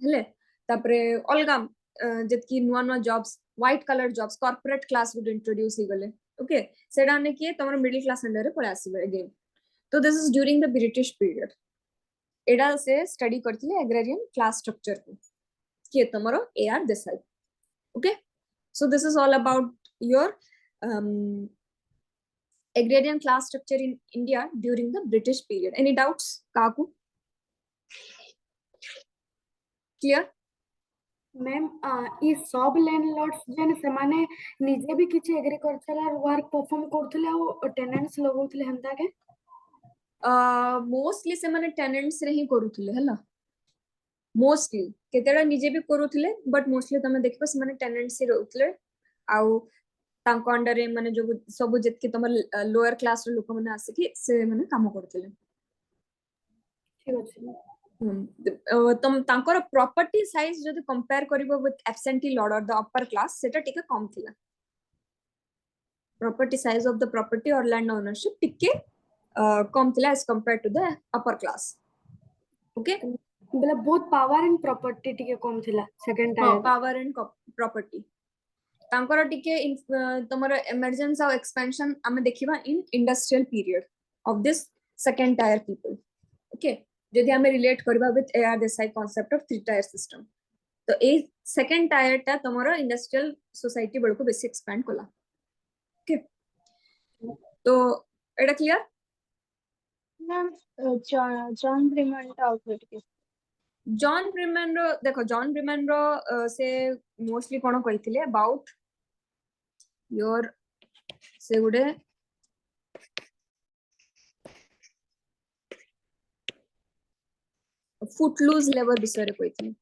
हेले तापरे अलगा जेतकी नुआ नुआ jobs, white collar jobs, corporate class would introduce ही गले. Okay, सेडा ने किए तमरो middle class अंडर रे पळा आसीबे again. So this is during the British period. एडा से स्टडी करथिले agrarian class structure को कि तमरो AR Desai. Okay, so this is all about your agrarian class structure in India during the British period. Any doubts Kaku? Clear? Ma'am ई सब landlords जन से माने निजे भी किछि एग्रीकल्चरल वर्क परफॉर्म करथले आ टेनेंट्स लगौथले हंता के मोस्टली से माने टेनेंट्स रे ही करूथले हला. मोस्टली केतेडा निजे भी करूथले, बट मोस्टली तमे देखबो से माने टेनेंट्स ही रहउथले. आउ तांको अंडर रे माने जो सब जेतके तमर लोअर क्लास रे लोक माने आसे कि से माने काम करथले. ठीक अछि. तम तांकर प्रॉपर्टी साइज जदि कंपेयर करिवो विथ एब्सेंटी लॉर्ड और द अपर क्लास सेटा टिके कम थिला. Property size of the property और लैंड ओनरशिप टिके कम थिला as compared to the upper class. Okay, मतलब बहुत पावर एंड प्रॉपर्टी टिके कम थिला second time. Power and property तांकर टिके तमरो एमर्जेंस और एक्सपेंशन आमे देखिबा in industrial period of this second tier people. Okay, जदि हमें रिलेट करबा with AR Desai concept of 3 tier system, तो ए सेकंड टायर टा तमरो इंडस्ट्रियल सोसाइटी बळ को बेसी एक्सपेंड कोला. ओके, तो एटा क्लियर? मैम जॉन ब्रिमन टा आउटलेट के जॉन ब्रिमन रो देखो, जॉन ब्रिमन रो से मोस्टली कोन कहिथिले अबाउट योर से गुडे फुटलूज लेबर विषय रे कहिथिले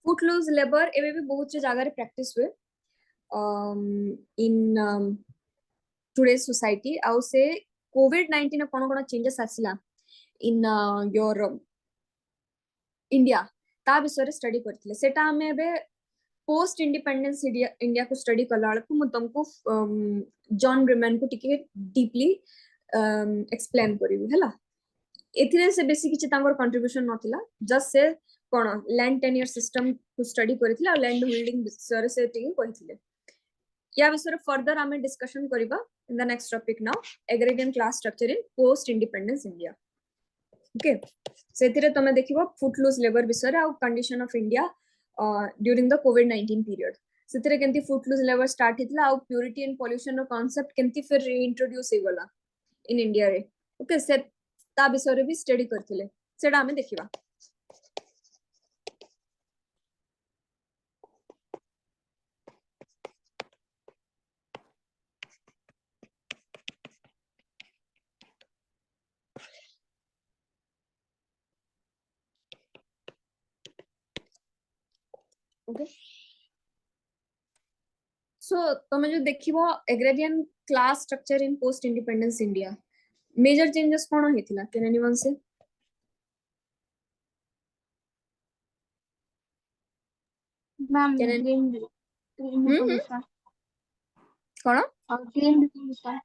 फुटलूज लेबर एबे भी बहुत से जगह रे प्रैक्टिस हुए इन today's society आउ से कोविड-19 कोन कोन चेंजेस आसिला इन योर इंडिया ता विषय रे स्टडी करथिले सेटा हमें एबे पोस्ट इंडिपेंडेंस इंडिया को स्टडी कला को मु तुमको जॉन ब्रेमैन को टिके डीपली एक्सप्लेन करिवि हला एथिरे से बेसी किछि तांगर कंट्रीब्यूशन नथिला जस्ट से कोन लैंड टेन्योर सिस्टम को स्टडी करिथिला लैंड होल्डिंग विषय से टिके कहिथिले या विषय फर्दर हमें डिस्कशन करिबा in the next topic now agrarian class structure in post independence India okay सेथिरे तमे देखिबो फुटलूज लेबर विषय आ condition of India during the कोविड-19 पीरियड सेथिरे केंती फुटलूज लेबर स्टार्ट हितला आ प्योरिटी एंड पॉल्यूशन रो कांसेप्ट केंती फिर रीइंट्रोड्यूस हे गला इन इंडिया रे ओके से ता विषय रे भी स्टडी करथिले सेडा हमें देखिबा ओके सो तमे जो देखिबो agrarian class structure in post independence India major changes कोन हेतिला can anyone say ma'am Can I- green revolution कोन और ग्रीन रिवॉल्यूशन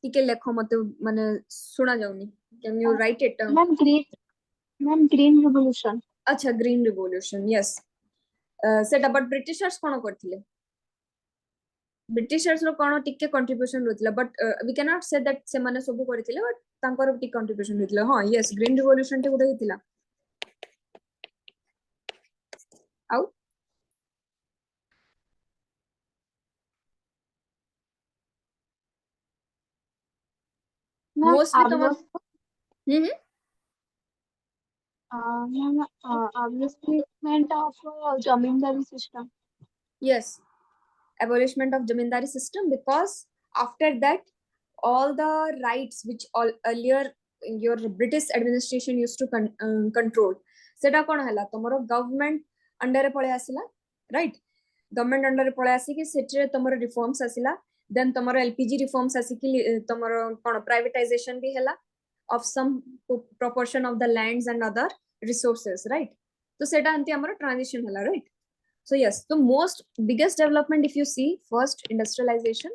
टिके लेखो मते माने सुना जाउनी can you write it ma'am green revolution अच्छा ग्रीन रिवोल्यूशन यस सेटा बट ब्रिटिशर्स कोन करथिले ब्रिटिशर्स रो कोन टिके कंट्रीब्यूशन होतिला but we can not say that से माने सब करथिले बट तांकर टिके कंट्रीब्यूशन होतिला हां यस ग्रीन रिवोल्यूशन टे गुडे हेतिला आउ मैम मोस्टली तो ma'am abolishment of zamindari system yes abolishment of zamindari system because after that all the rights which all earlier your british administration used to control seta kon hela tomoro government under e pole asila right government under e pole asi ki setre tomoro reforms asila then tomoro lpg reforms asi ki tomoro kon privatization bi hela of some proportion of the lands and other resources right so seta anti amaro transition hela right so yes the most biggest development if you see first industrialization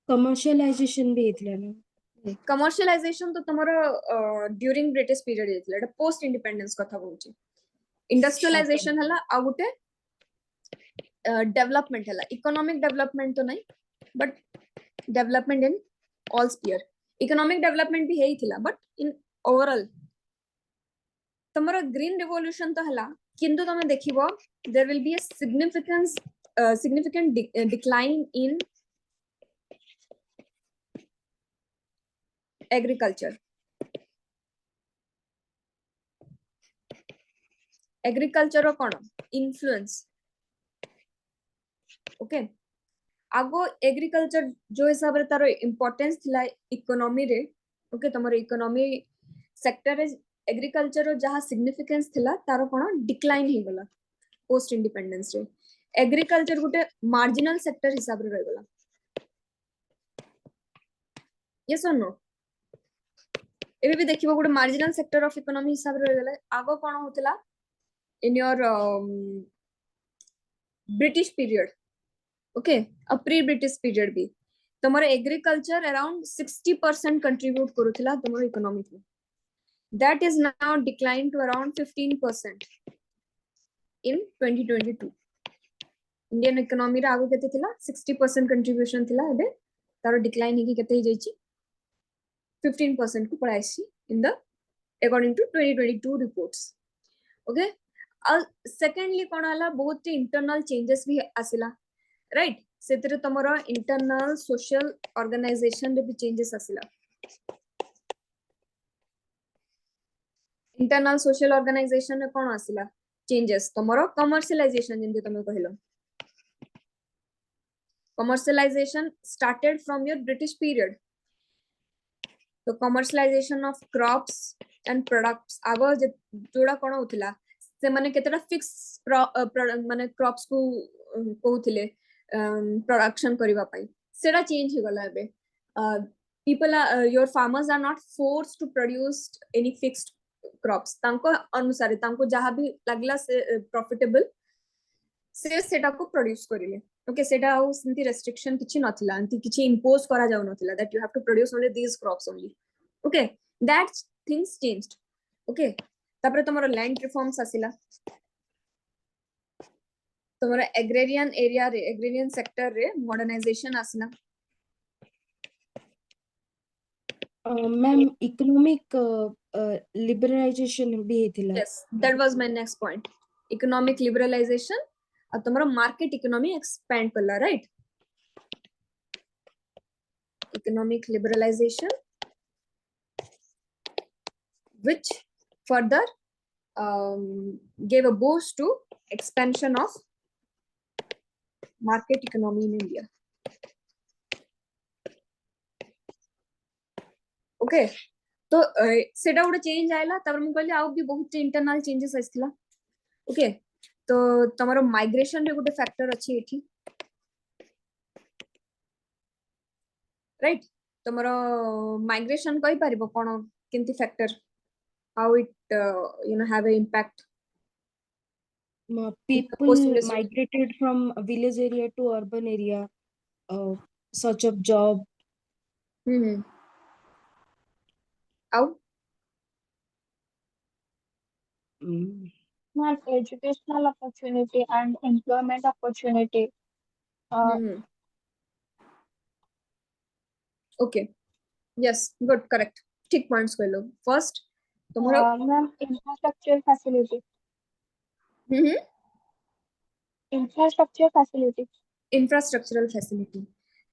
commercialisation भी हेतले ना commercialization तो तुम्हारा during british period हेतले एटा post independence कथा कहूची industrialization हला आ गुटे development हला economic development तो नहीं but development in all sphere economic development भी है ही थिला but in overall तुम्हारा green revolution तो हला किंतु तमे देखिबो there will be a significant decline in agriculture रो कोन influence ओके आगो एग्रीकल्चर जो हिसाब रे तारो इंपोर्टेंस थिला इकोनॉमी रे ओके तमरो इकोनॉमी सेक्टर रे एग्रीकल्चर रो जहा सिग्निफिकेंस थिला तारो कोन डिक्लाइन हे गला पोस्ट इंडिपेंडेंस रे एग्रीकल्चर गुटे मार्जिनल सेक्टर हिसाब रे रह गला यस और नो एबे भी देखिबो गुटे मार्जिनल सेक्टर ऑफ इकोनॉमी हिसाब रे रह गला आगो कोन होतला in your British period okay a pre British period भी तमरो एग्रीकल्चर अराउंड 60% कंट्रीब्यूट करूथिला तमरो इकोनॉमी में that is now declined to around 15% in 2022 Indian economy रे आगो केते थिला 60% कंट्रीब्यूशन थिला एबे तारो डिक्लाइन हे कि केते हे जाईची 15% को पळाइसी in the according to 2022 reports okay secondly कोन हला बहुत इंटरनल चेंजेस भी आसिला राइट सेतरे तमरो इंटरनल सोशल ऑर्गेनाइजेशन रे भी चेंजेस आसिला इंटरनल सोशल ऑर्गेनाइजेशन रे कोन आसिला चेंजेस तमरो कमर्शियलाइजेशन जेंति तमे कहलो commercialization started from your British period. The commercialization of crops and products आगो जोड़ा कोन होतिला से माने केतेटा फिक्स माने क्रॉप्स को कहउथिले प्रोडक्शन करिवा पई सेटा चेंज हो गला एबे people are your farmers are not forced to produce any fixed crops तांको अनुसार तांको जहां भी लागला से प्रॉफिटेबल से सेटा को प्रोड्यूस करिले ओके सेटा आउ सिंती रेस्ट्रिक्शन किछि नथिला अंति किछि इंपोज करा जाउ नथिला that you have to produce only these crops only okay that things changed okay तापर तमरो लैंड रिफॉर्म्स आसिला तमरो एग्रेरियन एरिया रे एग्रेरियन सेक्टर रे मॉडर्नाइजेशन आसिला मैम इकोनॉमिक लिबरलाइजेशन भी हेतिला yes that was my next point economic liberalization और तुम्हारा market economy expand करला right economic liberalization which further gave a boost to expansion of market economy in India okay तो सेटा उडे change आइला तबर हम कहले आउ भी बहुत इंटरनल चेंजेस आइसला ओके तो तमरो माइग्रेशन रे गुटे फैक्टर अछि एठी राइट तमरो माइग्रेशन कहि परिबो कोन किंती factor how it you know have a impact people migrated from a village area to urban area search of job out Not educational opportunity and employment opportunity. okay yes good correct ठीक points कहलो first तुम्हारा Ma'am, infrastructure facility. Infrastructure facility. infrastructural facility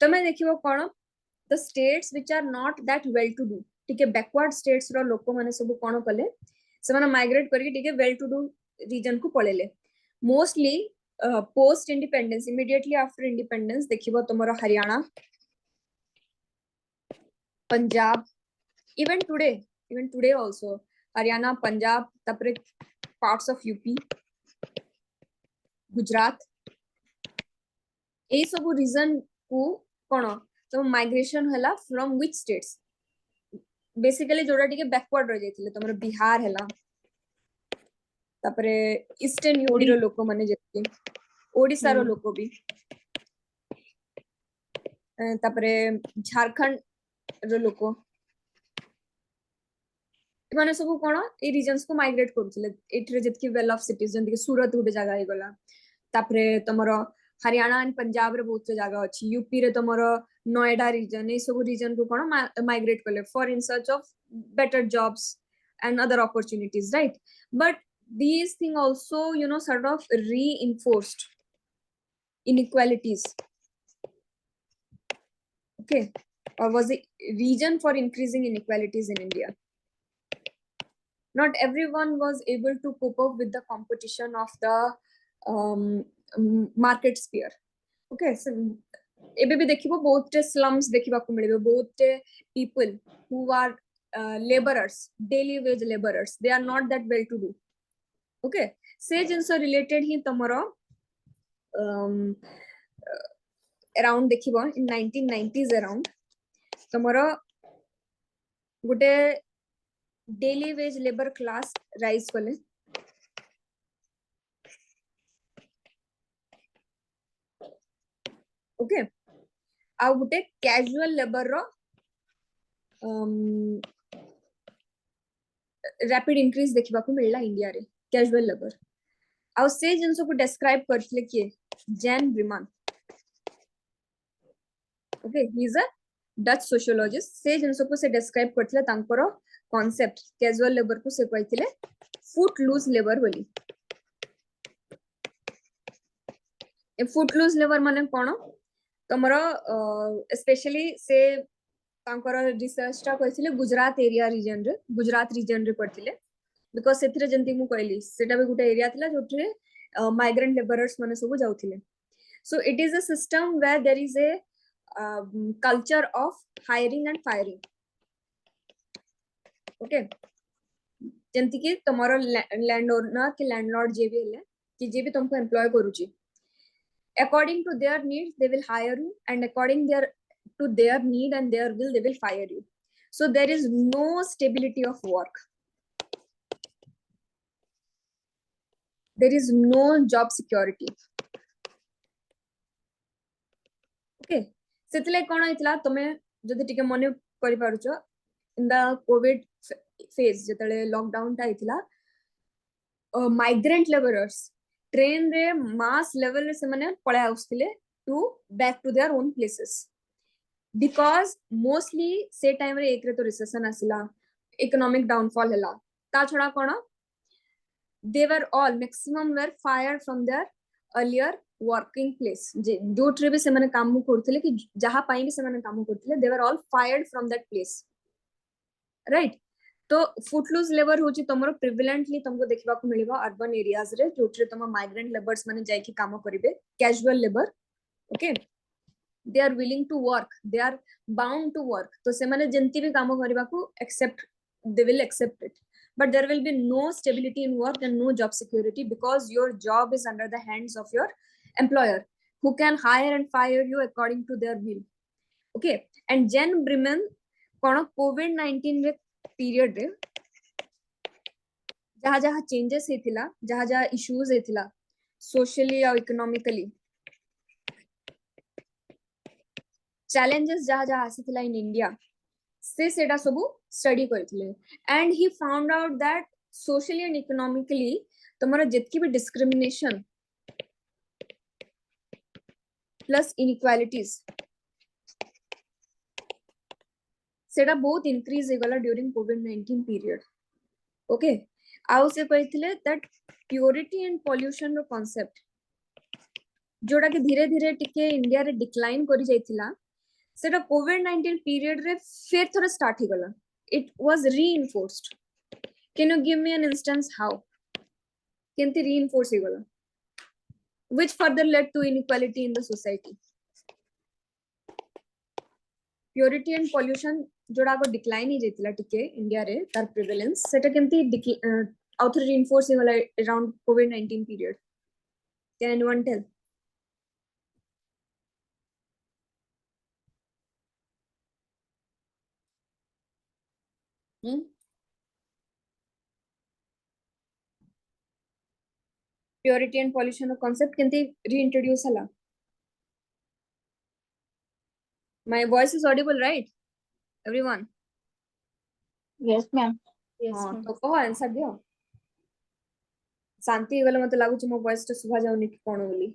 तमे देखिबो कोन the states which are not that well to do ठीक है backward states रो लोक माने सब कोन कले से माने माइग्रेट करके ठीक है well to do region को पळेले mostly post independence immediately after independence देखिबो तमरो Haryana Punjab even today also Haryana Punjab तपरे parts of UP Gujarat ए सब रीजन को कोन तो माइग्रेशन हला फ्रॉम व्हिच स्टेट्स बेसिकली जोडा टिके बैकवर्ड रह जाइथिले तमरो बिहार हला तपरे ईस्टर्न यूपी रो लोक माने जेते ओडिसा रो लोक भी तपरे झारखंड रो लोक माने सब कोन ए रीजन्स को माइग्रेट करथिले एठरे जेतकी वेल ऑफ सिटीज जंती के सूरत उडे जगह हे गला तपरे तमरो हरियाणा एंड पंजाब रे बहुत जगह अछि यूपी रे तमरो नोएडा रीजन ए सब रीजन को कोन माइग्रेट करले for in search of better jobs and other opportunities right but these thing also you know sort of reinforced inequalities okay or was a reason for increasing inequalities in India not everyone was able to cope up with the competition of the market sphere okay so एबे भी देखिबो बहुत slums देखिबा को मिलबे बहुत people who are laborers daily wage laborers they are not that well to do okay से जिंस related he तमरो around देखिबो in 1990s around तमरो Gute daily wage labor class rise कले okay आ गुटे casual labor रो rapid increase देखिबा को मिलला India रे casual labour आ से जिंस को describe करथिले K Jan Breman okay he is a Dutch sociologist से जिंस को से डिस्क्राइब करथिले तांकर कांसेप्ट कैजुअल लेबर को से कहथिले फुट लूज लेबर बोली ए फुट लूज लेबर माने कोन तमरो स्पेशली से तांकर रिसर्च टा कहिथिले गुजरात एरिया रीजन रे गुजरात रीजन रे पड़थिले बिकॉज़ सेथिरे जंती मु कहली सेटा भी गुटे एरिया थिला जोठरे माइग्रेंट लेबरर्स माने सब जाउथिले So it is a system where there is a culture of hiring and firing. Okay. जंती कि तुम्हारा लैंड ओनर कि लैंडलॉर्ड जे भी है कि जे भी तुमको एम्प्लॉय करूची, according to their needs they will hire you, and according to their need and their will they will fire you. So there is no stability of work, there is no job security. Okay, सेतले कोन आइतला तमे जदि टिके मने करि पारुचो in the covid phase जतले lockdown ता आइतला migrant labourers train रे मास लेवल रे से माने पळे आउसतिले to back to their own places, because mostly से टाइम रे एक रे तो रिसेशन आसिला, इकोनॉमिक डाउनफॉल हला, ता छडा कोन they were all maximum were fired from their earlier working place. जो ट्रे भी से माने काम करथिले कि जहां पाई भी से माने काम करथिले, they were all fired from that place, right? तो फुटलूज लेबर होची तमरो प्रिविलेंटली तुमको देखिबा को मिलिबा अर्बन एरियाज रे, जोट्रे तुम माइग्रेंट लेबर्स माने जाई कि काम करिवे, casual labour. Okay, they are willing to work, they are bound to work, तो से माने जंती भी काम करिबा को accept, they will accept it, but there will be no stability in work and no job security, because your job is under the hands of your employer, who can hire and fire you according to their will. Okay, and Jen Briman cone COVID-19 रे period रे जहाँ जहाँ changes हेतिला, जहाँ जहाँ issues हेतिला socially और economically, challenges जहाँ जहाँ आसिथिला in India से सेटा सबु स्टडी करथिले, and he found out that socially and economically तमरा जितकी भी discrimination plus inequalities सेटा बहुत increase हे गला during COVID-19 period. Okay, आउ से कहथिले that purity and pollution row concept जोड़ा के धीरे धीरे टिके इंडिया रे डिक्लाइन करि जाइथिला, सेटा COVID-19 period रे फिर थोड़ा स्टार्ट हे गला. It was reinforced. Can you give me an instance how? केंति reinforce हे गला? Which further led to inequality in the society? Purity and pollution जोड़ा को डिक्लाइन ही जाइथिला टिके इंडिया रे तार प्रिवेलेंस सेटा केंति आउथर reinforce हे गला around COVID-19 period? Can anyone tell? Purity and pollution concept केंति reintroduce हला? My voice is audible, right? Everyone? Yes, ma'am. Yes, हाँ, ma'am. तो कहो आंसर दियो. शांति वाला मत लागु छ मो वॉइस तो सुभा जाउनी कि कोन बोली.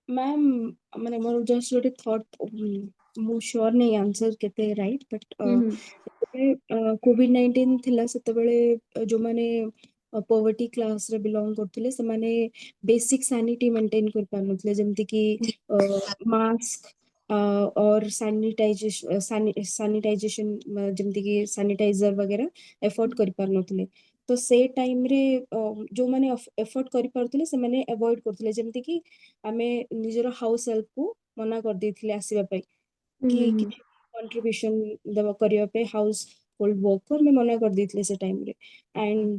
मैम माने मोर जस्ट गोटे थॉट, मु श्योर नहीं आंसर केते राइट, बट कोविड-19 थिला सेते बेले जो माने पॉवर्टी क्लास रे बिलोंग करथिले से माने बेसिक सैनिटी मेंटेन कर पानथले, जेमति कि मास्क और सैनिटाइजेशन जेमति कि सैनिटाइजर वगैरह एफोर्ड कर पानथले. तो से टाइम रे जो माने एफोर्ड कर पारथले से माने अवॉइड करथले, जेमति कि आमे निजर हाउस हेल्प को मना कर देथिले आसीबा पई कि किछि कंट्रीब्यूशन दबा करिया पे हाउस होल्ड वर्कर में मना कर देथिले से टाइम रे. एंड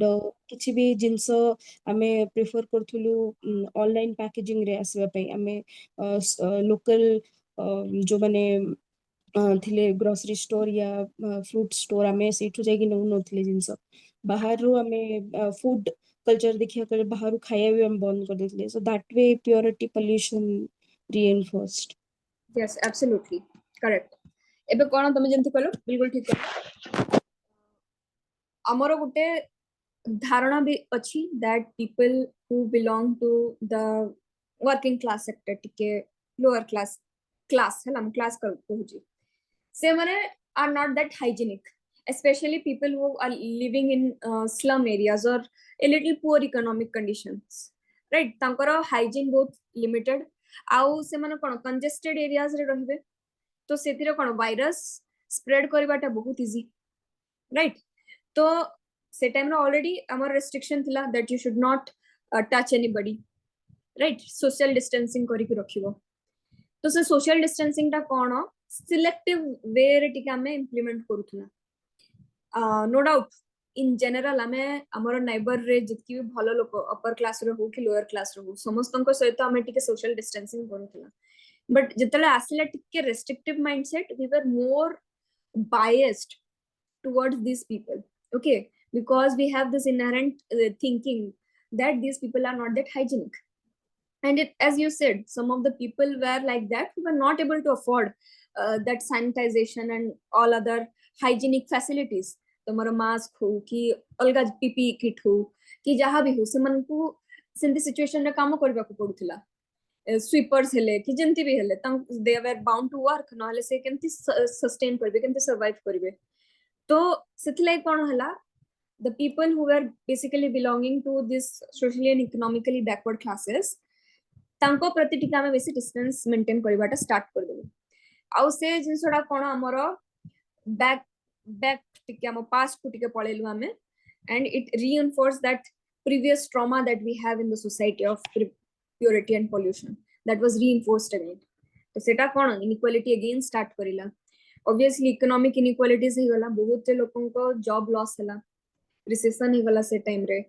किछि भी जिंस आमे प्रेफर करथुलु ऑनलाइन पैकेजिंग रे आसीबा पई, आमे लोकल जो माने थिले ग्रोसरी स्टोर या फ्रूट स्टोर आमे सेठु जाई न नथले जिंस बाहर रो आमे फूड कल्चर देखिया कर बाहर खाया भी हम बंद कर देथिले. So that way purity pollution reinforced. Yes, absolutely correct. एबे कोन तमे जेंति कहलो बिल्कुल ठीक है. हमरो गुटे धारणा भी अछि that people who belong to the working class sector टिके lower class है हम क्लास कर कहूची, से माने are not that hygienic, especially people who are living in slum areas or a little poor economic conditions, right? तांकर hygiene बहुत limited, आउ से माने कोन congested areas रे रहबे, तो सेतिरे कोन वायरस स्प्रेड करबाटा बहुत इजी, right? तो से टाइम रे ऑलरेडी हमर रेस्ट्रिक्शन थिला that you should not touch anybody, right? Social distancing करके रखिबो. तो से social distancing टा कोन selective way रे टिके हमें implement करूथला. No doubt in general आमे हमर neighbor रे जितकी भी भलो लोक upper class रे हो कि lower class रे हो समस्तन को सहित हमें टिके social distancing करूथला. But जितले आसिले टिके restrictive mindset, we were more biased towards these people, okay, because we have this inherent thinking that these people are not that hygienic. And it, as you said, some of the people were like that who were not able to afford that sanitization and all other hygienic facilities. तमरो mask हो कि अलगा PP kit हो कि जहाँ भी हो से मन को सेंती सिचुएशन रे काम करबा को पड़ुथिला. स्वीपर्स हेले कि जेंती भी हेले दे वर बाउंड टू वर्क नहले से केंती सस्टेन करबे केंती सर्वाइव करबे. तो सेतले कोन हला the people who were basically belonging to this socially and economically backward classes तांको प्रति टिका में बेसी डिस्टेंस मेंटेन करबाटा स्टार्ट कर देबो. आउ से जिनसडा कोन हमरो बैक टिके हम पास्ट को टिके पळेलु हमें, and it reinforced that previous trauma that we have in the society of purity and pollution that was reinforced again. तो सेटा कोन inequality again स्टार्ट करिला. obviously economic inequalities ही गला, बहुत लोगों को जॉब लॉस हला, रिसेशन ही गला से टाइम रे.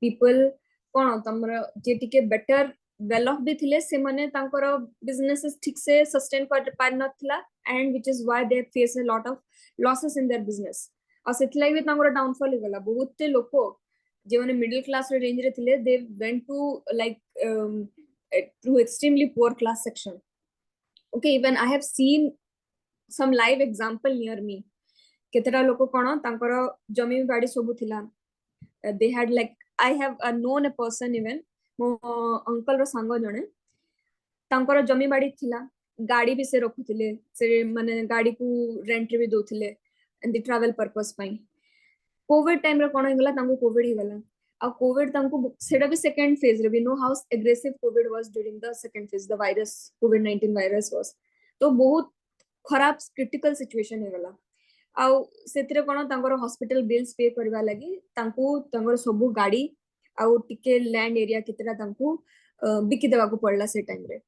पीपल कोन तमरा जे टिके बेटर वेल ऑफ भी थिले से माने तांकर बिजनेसेस ठीक से सस्टेन कर पार नथला, and which is why they face a lot of losses in their business. और सेतलाई भी तांकर डाउनफॉल ही गला. बहुत लोक जे माने मिडिल क्लास रे रेंज रे थिले, they went to like to extremely poor class section. Okay, even I have seen some live example near me. केतरा लोको कोन तांकर जमी बाड़ी सब थिला. They had like, I have known a person, even मो अंकल रो संग जने तांकर जमी बाड़ी थिला, गाड़ी भी से रखुथिले, से माने गाड़ी को रेंट रे भी दोथिले एंड द ट्रैवल पर्पस पई. कोविड टाइम रे कोन हिगला, तांको कोविड हिगला. आ कोविड तांको सेडा भी सेकंड फेज रे, we know how aggressive Covid was during the second phase, the virus कोविड-19 वायरस वाज. तो बहुत खराब क्रिटिकल सिचुएशन हे गला. आउ सेतरे कोन तांकर हॉस्पिटल बिल्स पे करबा लागि तांको तांकर सब गाड़ी आउ टिके लैंड एरिया कितरा तांको बिकि देबा को पड़ला से टाइम रे.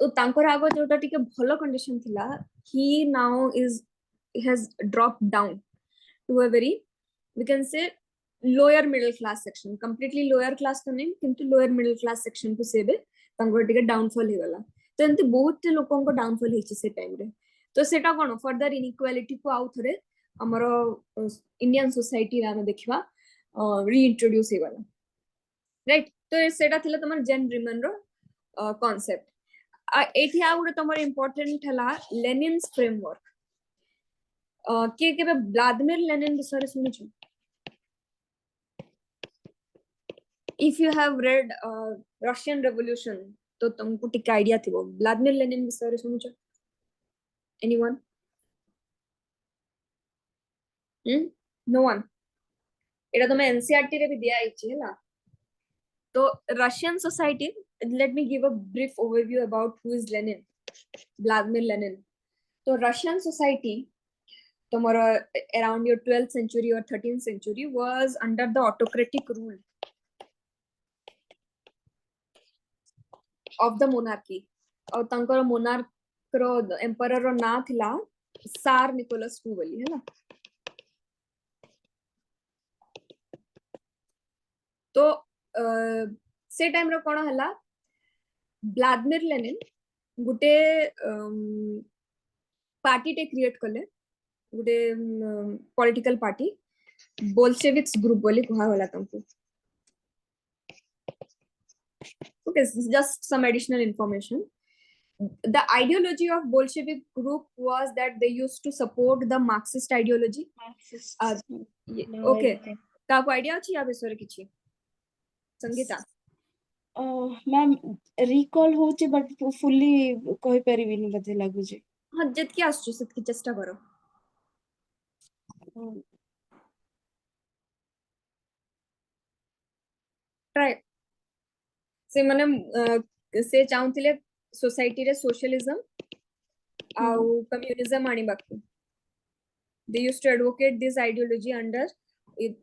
तो तांकर आगो जोटा टिके भलो कंडीशन थिला, he now is has dropped down to a very, we can say lower middle class section. Completely lower class तो नहीं, किंतु लोअर मिडिल क्लास सेक्शन को सेबे तांकर टिके डाउनफॉल हे गला. तो एंती बहुत लोगों को डाउनफॉल हेछि से टाइम रे. तो सेटा कोन फर्दर इनइक्वालिटी को आउ थरे हमरो इंडियन सोसाइटी रा देखिबा रीइंट्रोड्यूस हे वाला, राइट. तो सेटा थिला तमर जेन रिमन रो कांसेप्ट. एठी आ गुड तमर इंपोर्टेंट हला लेनिन्स फ्रेमवर्क. के केबे व्लादिमीर लेनिन विषय सुनिछु? If you have read Russian revolution तो तुमको टिक आइडिया थिबो. व्लादिमीर लेनिन विषय सुनिछु? Anyone? No one. एटा तो मैं एनसीईआरटी रे भी दिया आइछि हैला. तो Russian society, let me give a brief overview about who is Lenin, Vladimir Lenin. तो Russian society tomorrow around your 12th century or 13th century was under the autocratic rule of the monarchy. और तांकर monarch रो emperor रो ना थिला सार Nicholas II बोली हैला. तो से टाइम रो कोन हला, व्लादिमीर लेनिन गुटे पार्टी टे क्रिएट करले, गुटे पॉलिटिकल पार्टी, बोल्शेविक्स ग्रुप बोली कहा होला तुमको. Okay, just some additional information. The ideology of Bolshevik group was that they used to support the Marxist ideology. Okay, Kako idea अछि या विषय किछि? संगीता मैम रिकॉल होचे बट फुल्ली कहि परिबिनी बते लागु जे. हां, जतकी आसछु सेतकी चेष्टा करो. ट्राई से माने से चाहुथिले सोसाइटी रे सोशलिज्म आउ कम्युनिज्म आनी बाकी. They used to advocate this ideology under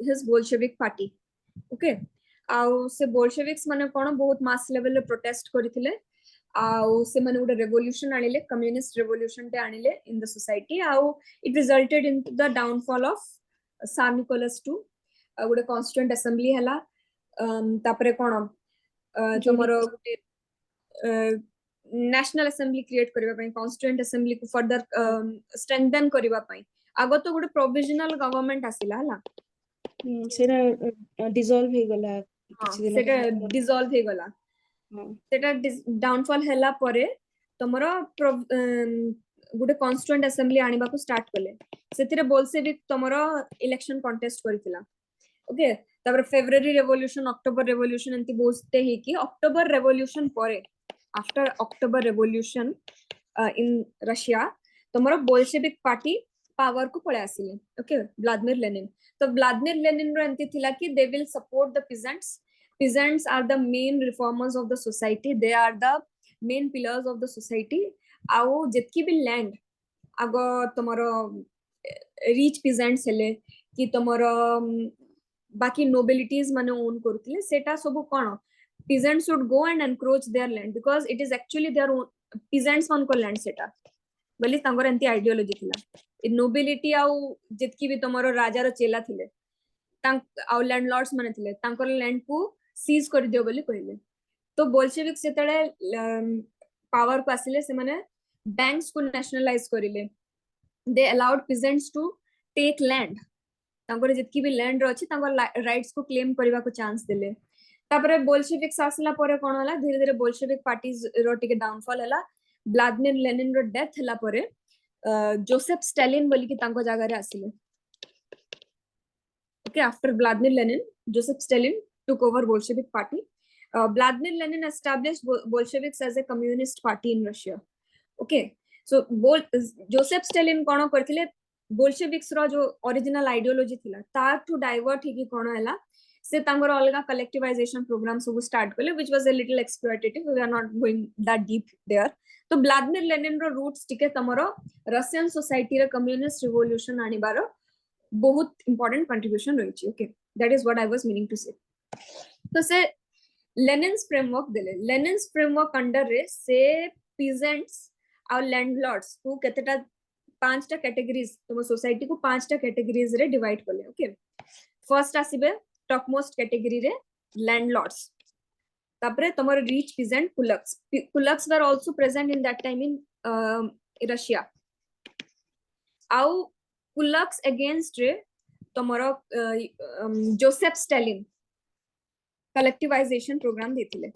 his Bolshevik party. Okay, आउ से बोल्शेविक्स माने कोन बहुत मास लेवल रे प्रोटेस्ट करिथिले आउ से माने उडे रेवोल्यूशन आनिले कम्युनिस्ट रेवोल्यूशन ते आनिले इन द सोसाइटी आउ it resulted in the downfall of सान निकोलस टू उडे कॉन्स्टिट्यूएंट असेंबली हला तापरे कोन तमरो नेशनल असेंबली क्रिएट करबा पई कॉन्स्टिट्यूएंट असेंबली को फर्दर स्ट्रेंथन करबा पई आगो तो गुडे प्रोविजनल गवर्नमेंट आसिला हला सेटा डिसॉल्व हे गला हाँ सेटा डिसॉल्व हे गला सेटा डाउनफॉल हैला परे तमरो गुडे कॉन्स्टिट्यूएंट असेंबली आनिबा को स्टार्ट करले सेतिरे बोल्शेविक तमरो इलेक्शन कॉन्टेस्ट करथिला ओके तापर फेब्रुअरी रेवोल्यूशन अक्टोबर रेवोल्यूशन एंती बोलते ही कि अक्टोबर रेवोल्यूशन परे after October revolution in Russia तमरो बोल्शेविक पार्टी पावर को पळे आसिले ओके व्लादिमीर लेनिन तो व्लादिमीर लेनिन रो एंती थिला कि they will support the peasants are the main reformers of the society, they are the main pillars of the society आउ जेतकी भी लैंड आगो तमरो रिच peasants हेले कि तमरो बाकी nobilities माने ओन करथिले सेटा सब कोन peasants should go and encroach their land because it is actually their own peasants मान को land सेटा बली तांगर एंती आइडियोलॉजी थिला नोबिलिटी आउ जेतकी भी तमरो राजा रो चेला थिले आउ लैंडलॉर्ड्स माने थिले तांकर लैंड को सीज कर दियो बोली कहले तो बोल्शेविक सेतळे पावर को आसिले से माने बैंक्स को नेशनलाइज करिले they allowed peasants to take land तांकर जेतकी भी लैंड रो अछि तांकर राइट्स को क्लेम करबा को चांस देले तापरे बोल्शेविक्स आसला परे कोन होला धीरे धीरे बोल्शेविक पार्टीज रो टिके डाउनफॉल हला व्लादिमीर लेनिन रो डेथ हला परे जोसेफ स्टालिन बोली कि तांको जागा रे आसिले okay after Vladimir Lenin Joseph Stalin took over Bolshevik party Vladimir Lenin established Bolsheviks as a communist party in Russia okay so Joseph Stalin कोन करथिले Bolsheviks रो जो ओरिजिनल आइडियोलॉजी थिला तार टू डाइवर्ट ही कोन हला से तांगर अलगा कलेक्टिवाइजेशन प्रोग्राम सब start करले which was a little exploitative we are not going that deep there तो Vladimir Lenin रो रूट्स टिके तमरो रशियन सोसाइटी रे कम्युनिस्ट रिवोल्यूशन आनिबारो बहुत important contribution रही okay that is what I was meaning to say तो से Lenin's framework देले Lenin's framework under रे से peasants और landlords को केतेटा पांचटा कैटेगरीज तुम सोसाइटी को पांचटा कैटेगरीज रे डिवाइड करले ओके फर्स्ट आसीबे टॉप मोस्ट कैटेगरी रे लैंडलॉर्ड्स तापरे तमर rich peasant kulaks were also present in that time in Russia आउ kulaks against रे तमरो जोसेफ स्टालिन कलेक्टिवाइजेशन प्रोग्राम देथिले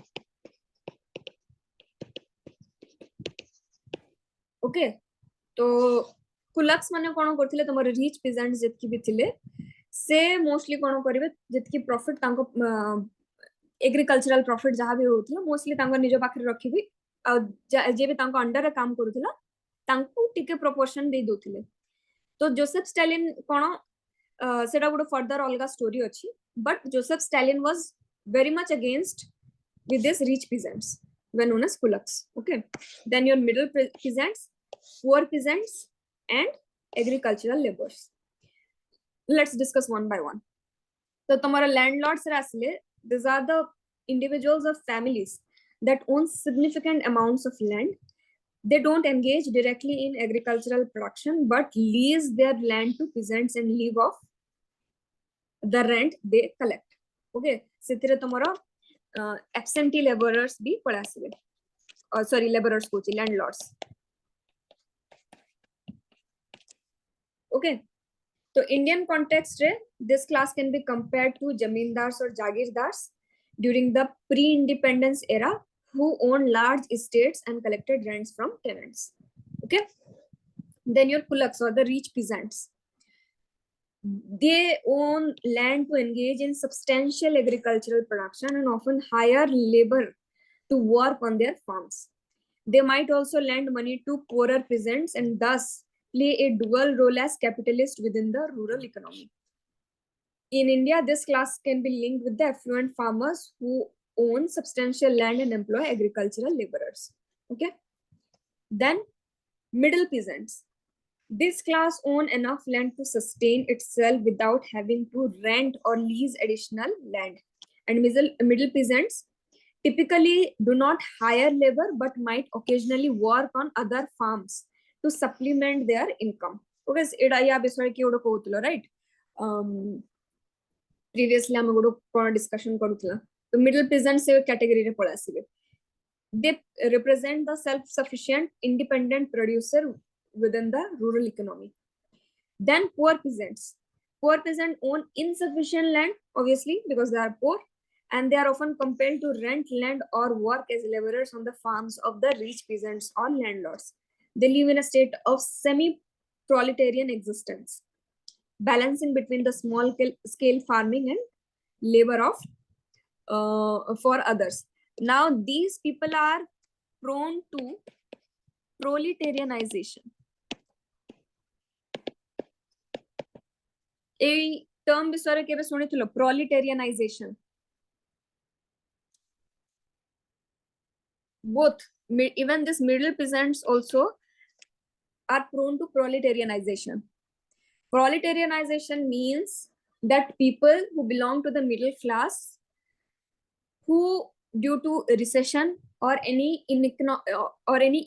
ओके तो कुलक्स माने कोन करथिले तमर रिच peasants जेतकी भी थिले से मोस्टली कोन करिवे जेतकी प्रॉफिट तांको एग्रीकल्चरल प्रॉफिट जहां भी होथिला मोस्टली तांको निजो पाखरे रखिबी आ जे भी तांको अंडर रे काम करूथिला तांको टिके प्रोपोर्शन दे दोथिले तो जोसेफ स्टालिन कोन सेटा गुड फर्दर अलगा स्टोरी अछि but Joseph Stalin was very much against with this rich peasants when known as kulaks okay then your middle peasants poor peasants and agricultural laborers let's discuss one by one so tomorrow landlords रे asile these are the individuals or families that own significant amounts of land they don't engage directly in agricultural production but lease their land to peasants and live off the rent they collect okay सेतिरे तमरो absentee labourers भी पळा आसीबे sorry labourers कोची landlords okay तो Indian context रे this class can be compared to zamindars और jagirdars during the pre independence era who owned large estates and collected rents from tenants okay then your kulaks or the rich peasants they own land to engage in substantial agricultural production and often hire labor to work on their farms. They might also lend money to poorer peasants and thus play a dual role as capitalist within the rural economy. In India, this class can be linked with the affluent farmers who own substantial land and employ agricultural laborers. Okay. Then middle peasants. This class own enough land to sustain itself without having to rent or lease additional land and middle peasants typically do not hire labor but might occasionally work on other farms to supplement their income. Okay, एडा या विषय की ओडो कहउतलो right previously हम ओडो कोन discussion करूतला तो middle peasants से category रे पळा आसीबे. They represent the self-sufficient independent producer within the rural economy. Then poor peasants. Poor peasants own insufficient land, obviously, because they are poor, and they are often compelled to rent land or work as laborers on the farms of the rich peasants or landlords. They live in a state of semi-proletarian existence, balancing between the small-scale farming and labor of for others. Now, these people are prone to proletarianization. A term bisare kebe shunithilo proletarianization. Both even this middle peasants also are prone to proletarianization. Proletarianization means that people who belong to the middle class, who due to recession or any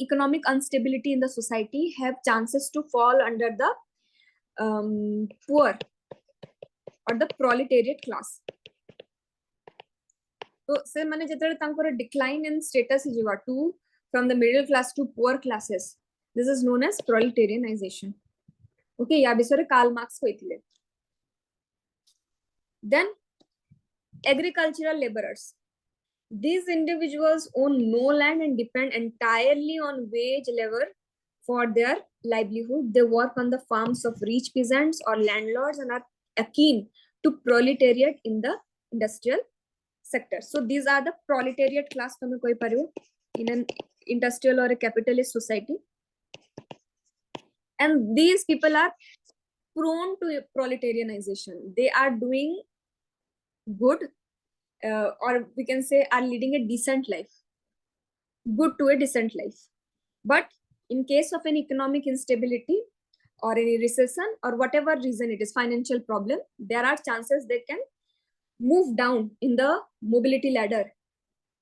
economic instability in the society have chances to fall under the poor or the proletariat class. So se mane jetale tankor decline in status jiva to from the middle class to poor classes, this is known as proletarianization. Okay, ya bisore Karl Marx hoitile. Then agricultural laborers. These individuals own no land and depend entirely on wage labor for their livelihood. They work on the farms of rich peasants or landlords and are akin to proletariat in the industrial sector. So these are the proletariat class in an industrial or a capitalist society. And these people are prone to proletarianization. They are doing good, or we can say are leading a decent life, good to a decent life. But in case of an economic instability or any recession or whatever reason it is, financial problem, there are chances they can move down in the mobility ladder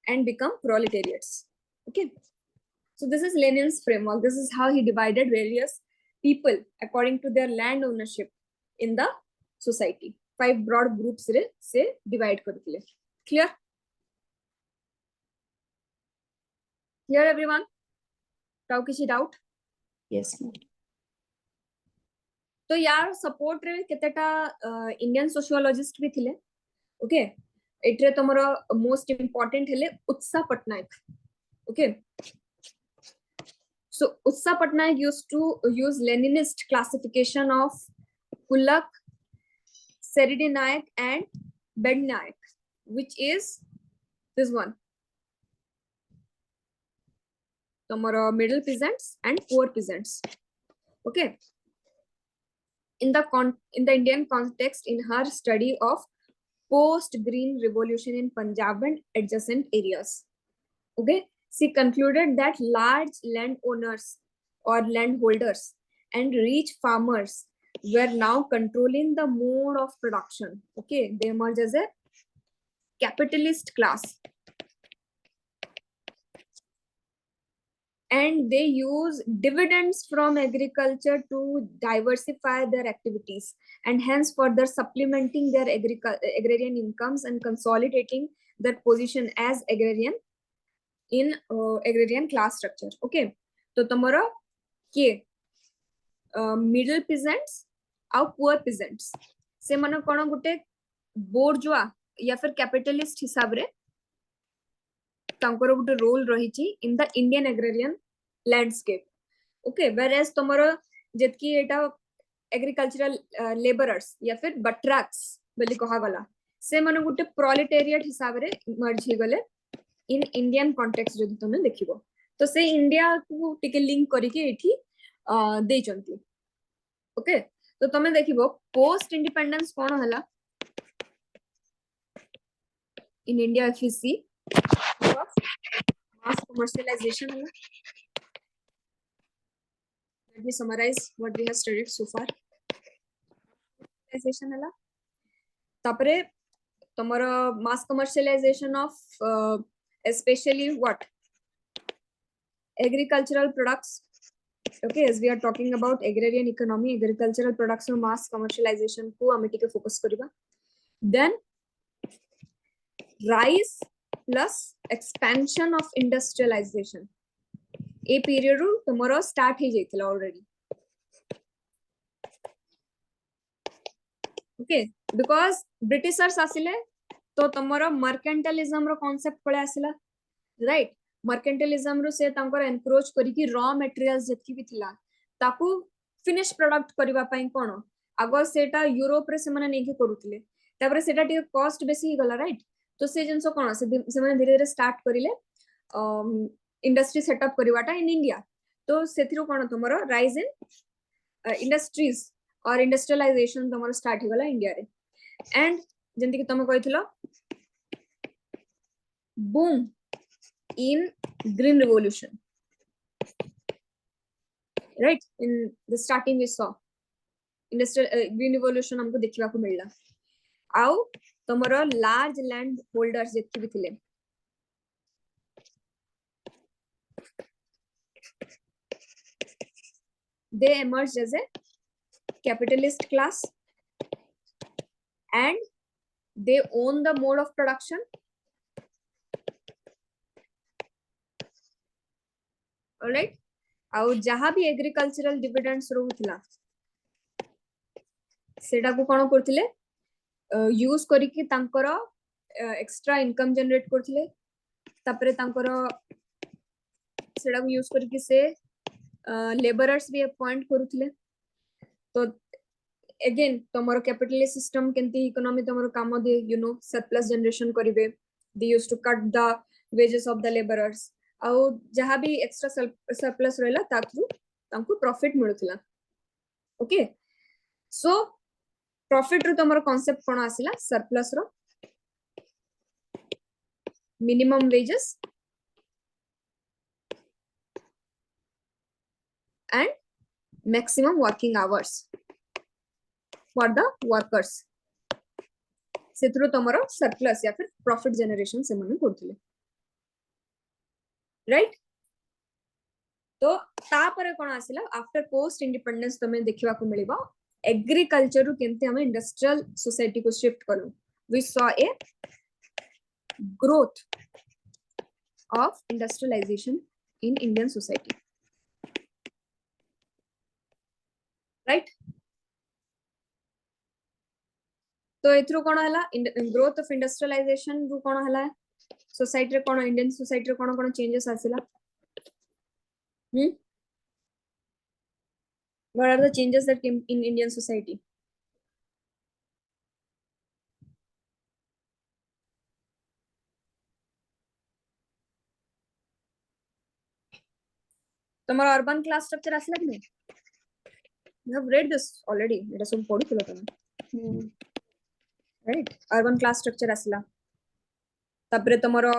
and become proletariats. Okay, so this is Lenin's framework. This is how he divided various people according to their land ownership in the society. 5 broad groups से divide करते हैं. Clear? Clear everyone? Tao किसी doubt? Yes, ma'am. तो यार support रे केतेटा Indian sociologist भी थिले. Okay, एट्रे तमरो most important हेले उत्सा Patnaik. Okay, so उत्सा Patnaik used to use Leninist classification of Kulak, Seredinayak and Bednayak, which is this one. Tomorrow middle peasants and poor peasants. Okay. In the Indian context, in her study of post-Green Revolution in Punjab and adjacent areas, okay, she concluded that large landowners or landholders and rich farmers were now controlling the mode of production. Okay, they emerge as a capitalist class. And they use dividends from agriculture to diversify their activities and hence further supplementing their agrarian incomes and consolidating their position as agrarian in agrarian class structure. Okay, so tomorrow के middle peasants और poor peasants से माने कोन गुटे bourgeois या फिर capitalist हिसाब रे तांकर गुटे रोल रहिची in the Indian agrarian landscape. Okay, whereas tomorrow जतकी एटा एग्रीकल्चरल लेबरर्स या फिर बट्रैक्स बोली कहा गला से माने गुटे प्रोलेटेरिएट हिसाब रे मर्ज ही गले इन इंडियन कॉन्टेक्स्ट जदि तमे देखिबो तो से इंडिया को टिके लिंक करिके एठी दे चंती. ओके, तो तमे देखिबो पोस्ट इंडिपेंडेंस कोन हला in India if you see mass commercialization हला. Let me summarize what we have studied so far. Commercialization हला तापरे tomorrow mass commercialization of especially what agricultural products. Okay, as we are talking about agrarian economy, agricultural products no mass commercialization को हमें टिके focus करिबा. Then rise plus expansion of industrialization a period ru tomorrow start he jaythila already. Okay, because Britishers asile तो tomorrow mercantilism रो concept पळे आसिला, right? Mercantilism रो से तांकर encroach करी कि रॉ मटेरियल्स जतकी भी थिला ताकू फिनिश प्रोडक्ट करिवा पई कोन आगो सेटा यूरोप रे से माने नेकी करूतले तापर सेटा टिके कॉस्ट बेसी ही गला, राइट? तो से जिंसो कोन से माने धीरे धीरे स्टार्ट करिले इंडस्ट्री सेटअप करिवाटा इन इंडिया. तो सेथिरो कोन तमरो राइज इन इंडस्ट्रीज और इंडस्ट्रियलाइजेशन तमरो स्टार्ट ही गला इंडिया रे. एंड जेंति कि तमे कहिथिलो boom in green revolution, right? In the starting we saw industrial green revolution हमको देखिबा को मिलला. आउ तमरो लार्ज लैंड होल्डर्स जेति भी थिले they emerged as a capitalist class and they own the mode of production. All right, आउ जहाँ भी एग्रीकल्चरल डिविडेंड्स रहउथिला सेटा को कोन करथिले यूज करी कि तांकर एक्स्ट्रा इनकम जनरेट करथिले. तापरे तांकर सेटा को यूज करी कि से लेबरर्स भी अपॉइंट करूथिले. तो अगेन तमरो कैपिटलिस्ट सिस्टम केंती इकोनॉमी तमरो काम they you know surplus generation करिवे. They use to cut the wages of the labourers आउ जहाँ भी एक्स्ट्रा सरप्लस रहला ता थ्रू तांको प्रॉफिट मिलुथिला. ओके, सो प्रॉफिट रो तमरो कांसेप्ट कोन आसिला सरप्लस रो minimum wages and maximum working hours for the workers. से थ्रू तमरो सरप्लस या फिर प्रॉफिट जनरेशन से मन करथिले, राइट? तो तापरे कोन आसिला आफ्टर पोस्ट इंडिपेंडेंस तमे देखिबा को मिलिबा एग्रीकल्चर रु केनते हम इंडस्ट्रियल सोसाइटी को शिफ्ट करू. We saw a growth of industrialisation in Indian society, right? तो एथरो कोन हला ग्रोथ ऑफ इंडस्ट्रियलाइजेशन रु कोन हला सोसाइटी रे कोन इंडियन सोसाइटी रे कोन कोन changes आसिला. What are the changes that came in Indian society? तुम्हारा urban class structure आसिला कि नहीं? You have read this already. It is some पढ़ी थलो तमे, right? Urban class structure आसिला. तापरे तुम्हारा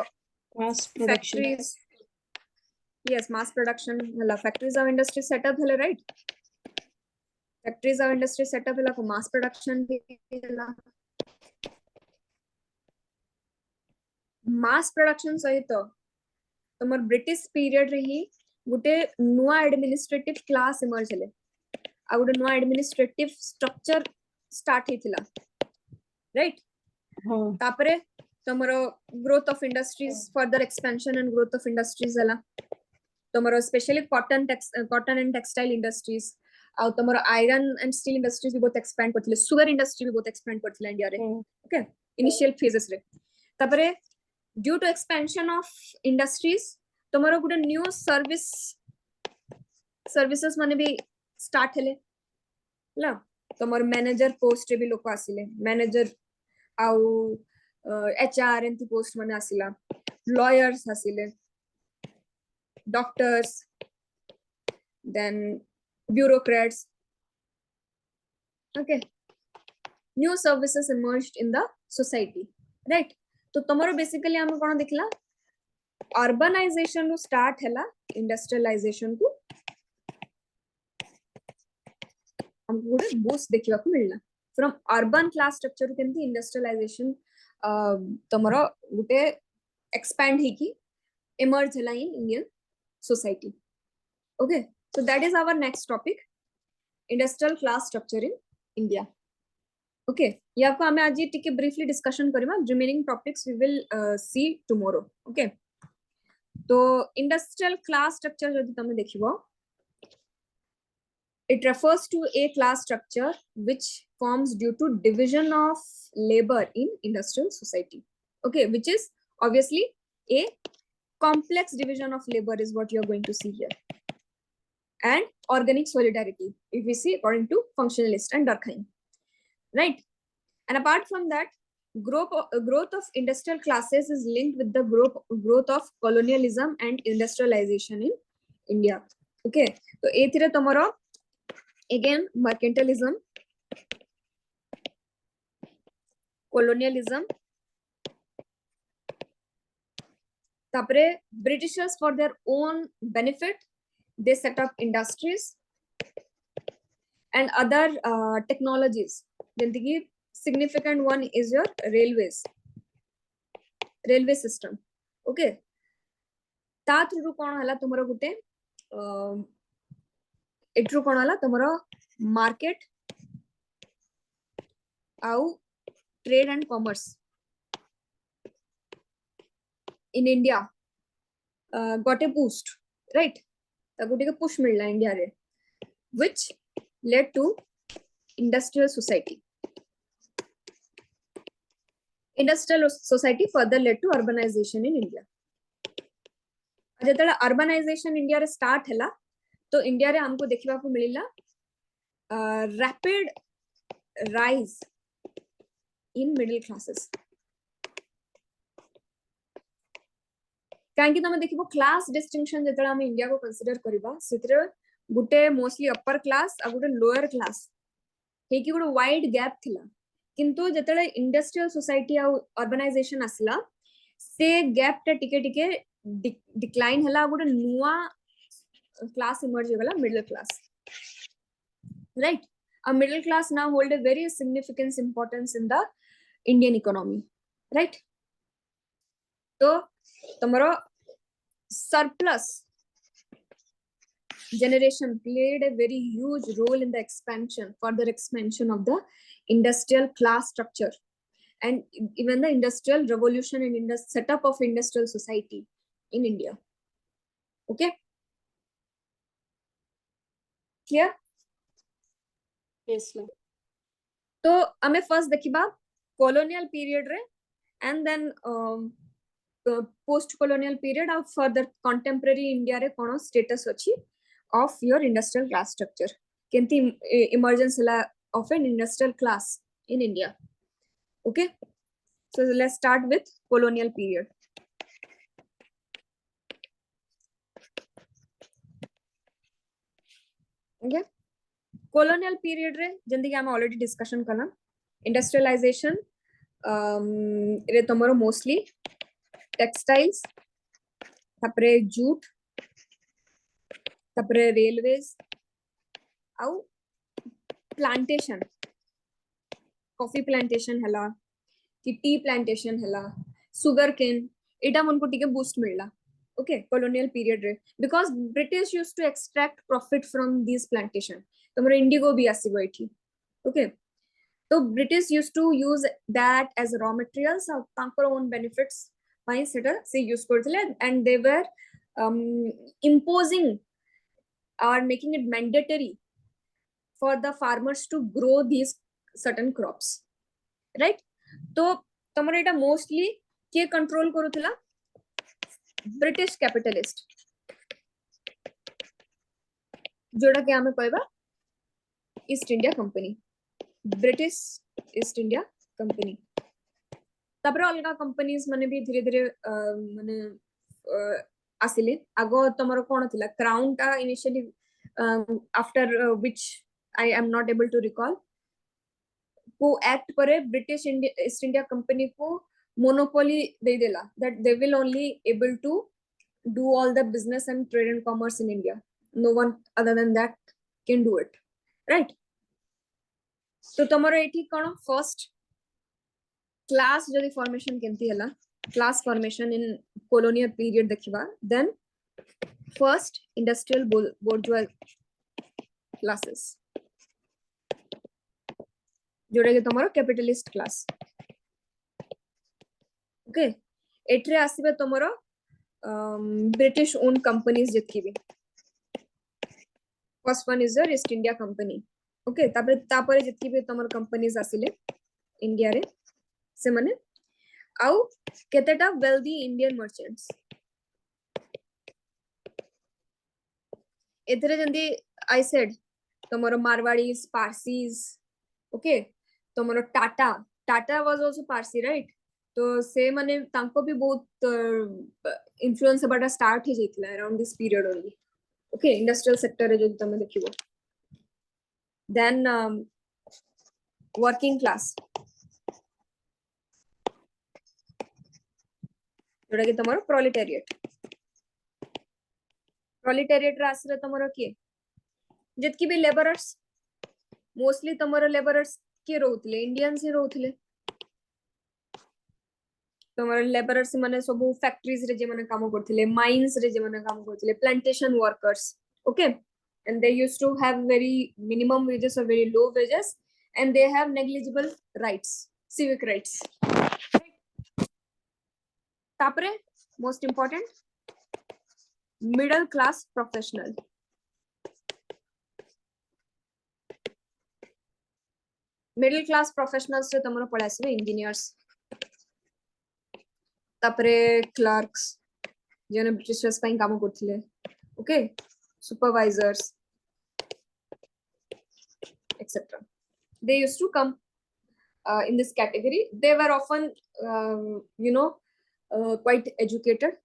mass production. factories, yes, mass production हला factories of industry setup हले, right? Factories of industry setup हला को mass production भी हला. mass production सहित तुम्हार ब्रिटिश पीरियड रही गुटे नुआ एडमिनिस्ट्रेटिव क्लास इमर्ज हले आ गुटे नुआ एडमिनिस्ट्रेटिव स्ट्रक्चर स्टार्ट हेथिला, राइट? हां, तापरे तमरो growth of industries further expansion and growth of industries हला. तमरो specially cotton and textile industries आ तमरो आयरन एंड स्टील इंडस्ट्रीज भी बहुत एक्सपेंड करथिले. सुगर इंडस्ट्री भी बहुत एक्सपेंड करथिले इंडिया रे. ओके, इनिशियल फेजेस रे. तापरे due to expansion of industries तमरो गुटे न्यू सर्विसेस माने भी स्टार्ट हेले ला. तमरो मैनेजर पोस्ट रे भी लोक आसिले. मैनेजर आउ एचआर एंती पोस्ट माने आसिला. लॉयर्स आसिले, doctors, then bureaucrats. Okay, new services emerged in the society, right? तो तमरो बेसिकली हम कोन देखला अर्बनाइजेशन नु स्टार्ट हैला इंडस्ट्रियलाइजेशन को हमको गुडे बूस्ट देखिबा को मिलला. फ्रॉम अर्बन क्लास स्ट्रक्चर केमती industrialisation तमरो Gute expand hiki emerge hela in Indian society. Okay, so that is our next topic, industrial class structure in India. Okay, या को हमें आज ये टिके briefly discussion Karima, remaining topics we will see tomorrow. Okay, तो industrial class structure जदि तमे देखिबो, it refers to a class structure which forms due to division of labor in industrial society. Okay, which is obviously a complex division of labor is what you are going to see here. And organic solidarity, if we see according to functionalist and Durkheim, right? And apart from that, growth of industrial classes is linked with the growth of colonialism and industrialization in India. Okay, so a tomorrow again mercantilism, colonialism, tapre Britishers for their own benefit they set up industries and other technologies. Then the significant one is your railway system. Okay, ता through कोन हला तुमरो गुटे एट्रू कोन हला तुमरो market आउ trade and commerce in India got a boost, right? Got a push मिलना India रे, which led to industrial society. Industrial society further led to urbanization in India. जतला urbanization India रे start हला, तो India रे हमको देखिबा को मिलिला rapid rise in middle classes. काहे कि तमे देखिबो क्लास डिस्टिंक्शन जेतला हम इंडिया को कंसीडर करबा सेतरे गुटे मोस्टली अपर क्लास आ गुटे लोअर क्लास हे कि गुटे वाइड गैप थिला, किंतु जेतले इंडस्ट्रियल सोसाइटी आ अर्बनाइजेशन आसला से गैप टा टिके टिके डिक्लाइन हला, गुटे नुवा क्लास इमर्ज होला, middle class, right? A middle class now hold a very significant importance in the Indian economy, right? तो tomorrow surplus generation played a very huge role in the further expansion of the industrial class structure and even the industrial revolution and setup of industrial society in India. Okay, clear? Yes, ma'am. तो हमें first देखिबा colonial period रे and then post colonial period of further contemporary India रे कोन status अछि of your industrial class structure, केंति emergence हला of an industrial class in India. Okay, so let's start with colonial period. Okay, colonial period रे जंदी कि हम already discussion कला industrialization रे तमरो mostly textiles, tapre jute, tapre railways, au plantation, coffee plantation hela, ki tea plantation hela, sugar cane, eta मन को टिके boost मिलला. Okay, colonial period रे, because British used to extract profit from these plantation. तमरो indigo भी आसीबो एठी. Okay, so British used to use that as raw materials और तांकर own benefits by से use करथिले, and they were imposing or making it mandatory for the farmers to grow these certain crops, right? तो तमरो एटा mostly के control करूथिला? British capitalist, जोड़ा के हमें कहबा East India Company, British East India Company. तापर अलगा कंपनीज माने भी धीरे धीरे माने आसिले. आगो तमरो कोन थिला क्राउन टा initially after which I am not able to recall को एक्ट करे ब्रिटिश ईस्ट इंडिया कंपनी को मोनोपोली दे देला that they will only able to do all the business and trade and commerce in India. No one other than that can do it, right? So tomorrow एठी कोन first class जदि formation केमती हला class formation इन colonial period देखिबा then first industrial bourgeois classes जोड़ा के तमरो capitalist class okay एट्रे आसीबे तमरो ब्रिटिश ओन कंपनीज जतकी भी first one is the East India Company okay तापरे जतकी भी तमरो कंपनीज आसिले इंडिया रे से माने आउ केतेटा वेल्दी इंडियन मर्चेंट्स एथरे जंदी आई सेड तमरो मारवाड़ीज पारसीज ओके तमरो Tata was also Parsi right तो से माने तांको भी बहुत इन्फ्लुएंस हबाटा स्टार्ट ही जैतला around this period only okay industrial sector रे जो तमे देखिबो देन वर्किंग क्लास जोड़ा कि तमरो प्रोलेटेरिएट रे आसरे तमरो के जतकी भी लेबरर्स मोस्टली तमरो लेबरर्स के रहउतले इंडियंस ही रहउतले तमरो लेबरर्स माने सब फैक्ट्रीज रे जे माने काम करथिले माइंस रे जे माने काम करथिले plantation workers okay and they used to have very minimum wages or very low wages and they have negligible rights civic rights tapre most important middle class professional middle class professionals रे तमरो पढासिबे engineers तापरे clerks जेने Britishers ପାଇଁ काम करथिले okay supervisors etc they used to come in this category they were often quite educated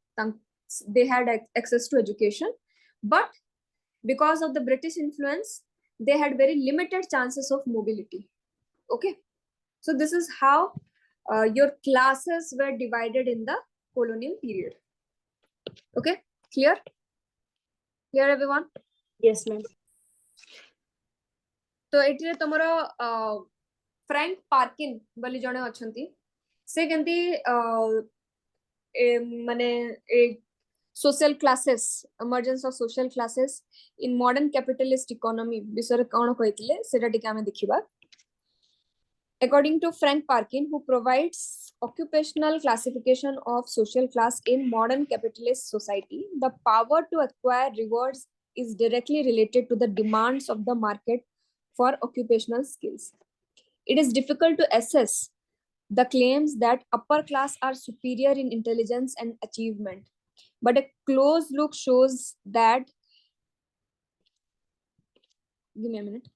they had access to education but because of the British influence they had very limited chances of mobility okay so this is how your classes were divided in the colonial period okay clear everyone Yes, ma'am. तो एटिरे तमरो Frank Perkin बोली जणे अछंती से केंती माने social classes emergence of social classes in modern capitalist economy विषय कोन कहितले सेटा टिके हमें देखिबा according to Frank Parkin who provides occupational classification of social class in modern capitalist society the power to acquire rewards is directly related to the demands of the market for occupational skills it is difficult to assess the claims that upper class are superior in intelligence and achievement but a close look shows that give me a minute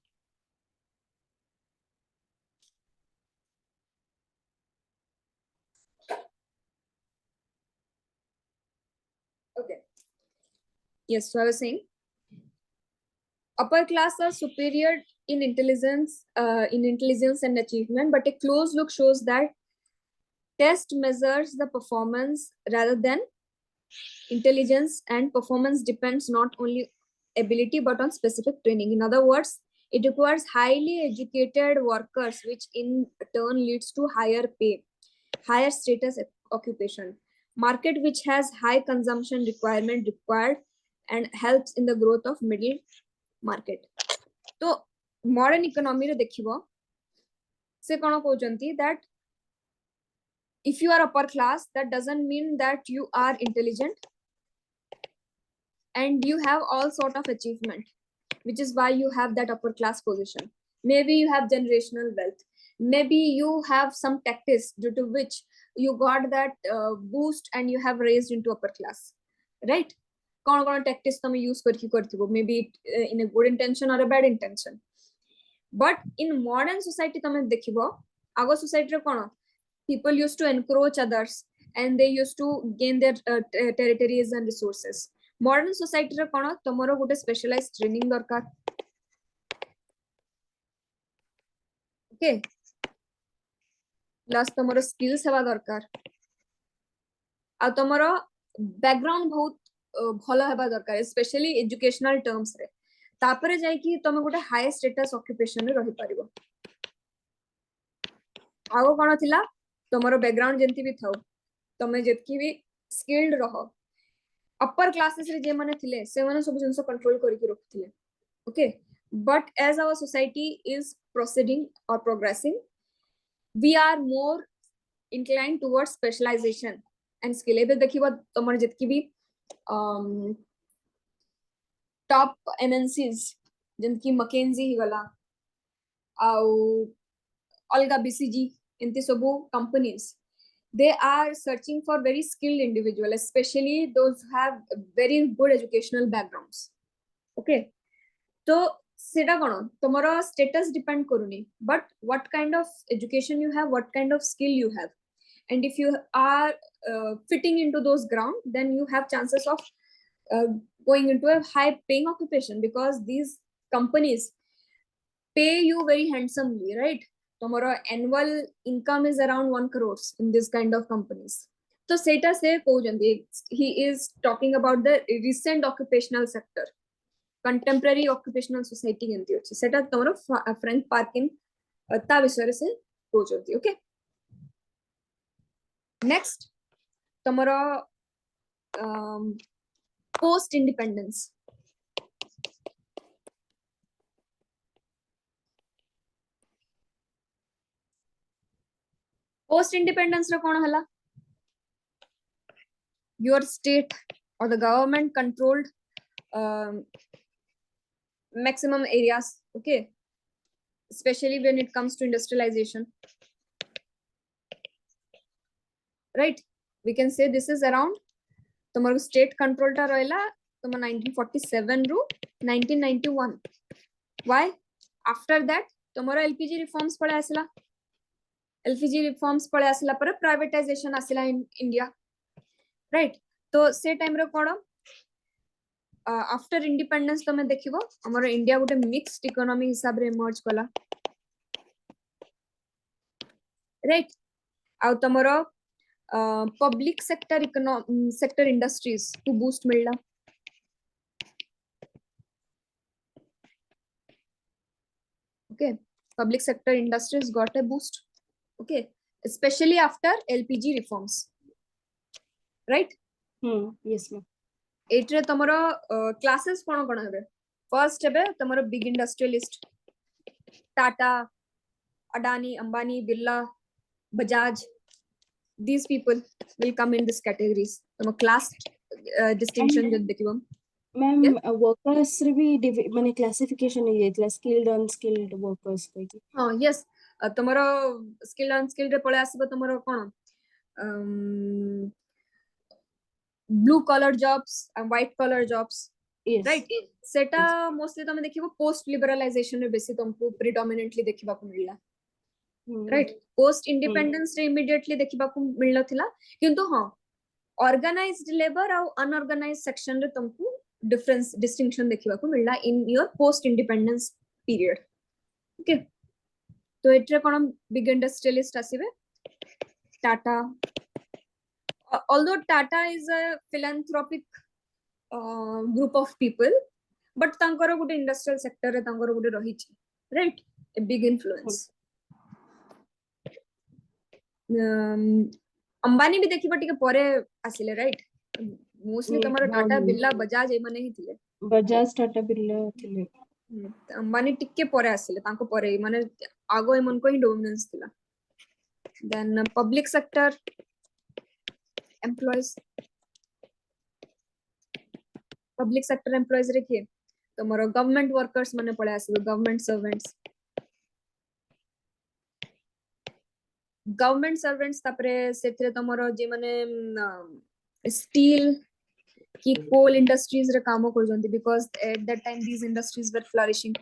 okay yes so I was saying upper class are superior in intelligence and achievement but a close look shows that test measures the performance rather than intelligence and performance depends not only ability but on specific training in other words it requires highly educated workers which in turn leads to higher pay higher status occupation market which has high consumption requirement required and helps in the growth of middle market तो modern economy रे देखिबो से कोन कहउचंती that if you are upper class that doesn't mean that you are intelligent and you have all sort of achievement which is why you have that upper class position maybe you have generational wealth maybe you have some tactics due to which you got that boost and you have raised into upper class right cone tactics तुम use करथिबो maybe in a good intention or a bad intention but in modern society तुम देखिबो आगो society रे कोन people used to encroach others and they used to gain their territories and resources modern society रे कोन तमरो गोटे specialized training दरकार okay plus तमरो skills हेबा दरकार आ तमरो background बहुत भलो हेबा दरकार स्पेशली एजुकेशनल टर्म्स रे तापरे जाय कि तमे गोटे हाई स्टेटस ऑक्युपेशन रे रहि परिबो आगो कोन थिला तमरो बैकग्राउंड जेंती भी थाओ तमे जेतकी भी स्किल्ड रहो अपर क्लासेस रे जे माने थिले से माने सब जिंस कंट्रोल करिक रखथिले okay but as our society is proceeding और progressing we are more inclined towards specialization and skill एबे देखिबो तमर जेतकी भी टॉप MNCs जेंतकी McKinsey ही गला आउ अलगा BCG एंती सबु companies they are searching for very skilled individual especially those who have very good educational backgrounds okay तो सेटा कोन तमरो status depend करूनी but what kind of education you have what kind of skill you have and if you are fitting into those ground then you have chances of going into a high paying occupation because these companies pay you very handsomely right tomorrow annual income is around 1 crores in this kind of companies so seta se kohujandi he is talking about the recent occupational sector contemporary occupational society enti ଅଛି ସେଟା ତମର frank parkin ତା ବିଷୟରେ ସେ କହୁଛନ୍ତି okay next tomorrow post independence post independence रा कोन हला your state or the government controlled maximum areas okay especially when it comes to industrialization right we can say this is around tomorrow state control ta roila tomar 1947 ru 1991 why after that tomorrow LPG reforms pale asila LPG reforms pale asila par privatization asila in India right to se time ro kono after independence tame dekhibo amar India gote mixed economy hisab रे emerge kala right au tomorrow public sector sector industries to boost मिलला okay public sector industries got a boost okay especially after LPG reforms right yes ma'am एट्रे तमरो classes कोन कोन हेबे first हेबे तमरो big industrialist Tata Adani Ambani Birla Bajaj these people will come in this categories तम class distinction जब देखिबो मैम वर्कर्स रे भी माने क्लासिफिकेशन है ये स्किल्ड अनस्किल्ड वर्कर्स को कि हां यस तमरो स्किल्ड अनस्किल्ड रे पळे आसीबो तमरो कोन blue collar jobs and white collar jobs yes right सेटा मोस्टली तमे देखिबो पोस्ट लिबरलाइजेशन रे बेसी तुमको प्रिडोमिनेंटली देखिबा को मिलला राइट पोस्ट इंडिपेंडेंस रे इमीडिएटली देखिबा को मिललो थिला किंतु हां ऑर्गेनाइज्ड लेबर और अनऑर्गेनाइज्ड सेक्शन रे तुमको डिफरेंस डिस्टिंक्शन देखिबा को मिलला in your post independence period okay तो एट्रे कोन बिग इंडस्ट्रियलिस्ट आसीबे Tata although Tata is a philanthropic group of people but tankara gote industrial sector re tankara gote rahichi right a big influence Ambani भी देखिबा टिके परे आसिले राइट मोस्टली तमरो टाटा बिरला बजाज ए माने ही थिले बजाज टाटा बिरला थिले अंबानी टिके परे आसिले तांको परे माने आगो ए मन को ही डोमिनेंस थिला then public sector employees public sector employees रे किए तमरो गवर्नमेंट वर्कर्स माने पळे आसीबे गवर्नमेंट सर्वेंट्स तापरे सेथरे तमरो जे माने स्टील की कोल इंडस्ट्रीज रे काम करजंती because at that time these industries were flourishing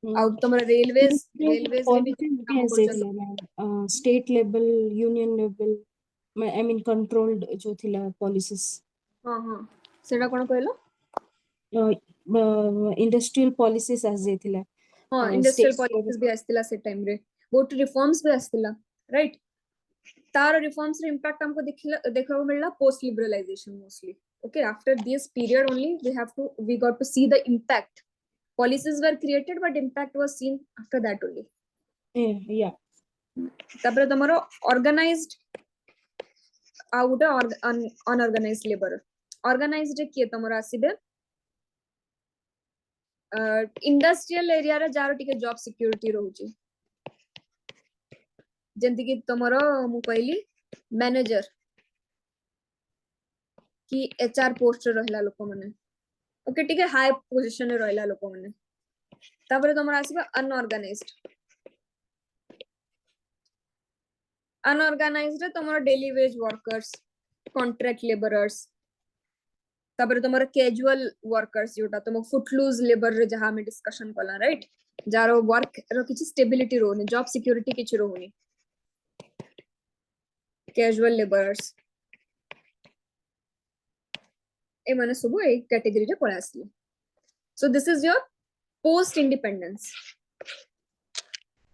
out तमरो रेलवेज रे भी काम करजंती state level union level I mean controlled जो थिला policies हां सेडा कोन कहलो इंडस्ट्रियल पॉलिसीज as जे थिला हां इंडस्ट्रियल पॉलिसीज भी आस्तिला से टाइम रे बहुत रिफॉर्म्स भी आस्तिला राइट तार रिफॉर्म्स रे इंपैक्ट हमको देखो मिलला post liberalisation mostly okay after this period only we got to see the impact policies were created but impact was seen after that only yeah तापर तमरो ऑर्गेनाइज्ड आ गोटे अनऑर्गेनाइज्ड लेबर ऑर्गेनाइज्ड रे किए तमरो आसीबे industrial area रे jar टिके job security रहउची जेंति कि तमरो मु कहली manager कि एचआर पोस्ट रे रहला लोक माने ओके टिके हाई पोजीशन रे रहला लोक माने तापर तमरो आसीबे अनऑर्गेनाइज्ड रे तमरो daily wage workers contract labourers तापर तमरो कैजुअल वर्कर्स जोटा तुम फुटलूज लेबर रे जहां में डिस्कशन कला राइट जारो वर्क रो किछि स्टेबिलिटी रोनी जॉब सिक्योरिटी किछि रोनी कैजुअल लेबरर्स ए माने सब ए कैटेगरी रे पळा आसी so this is your post independence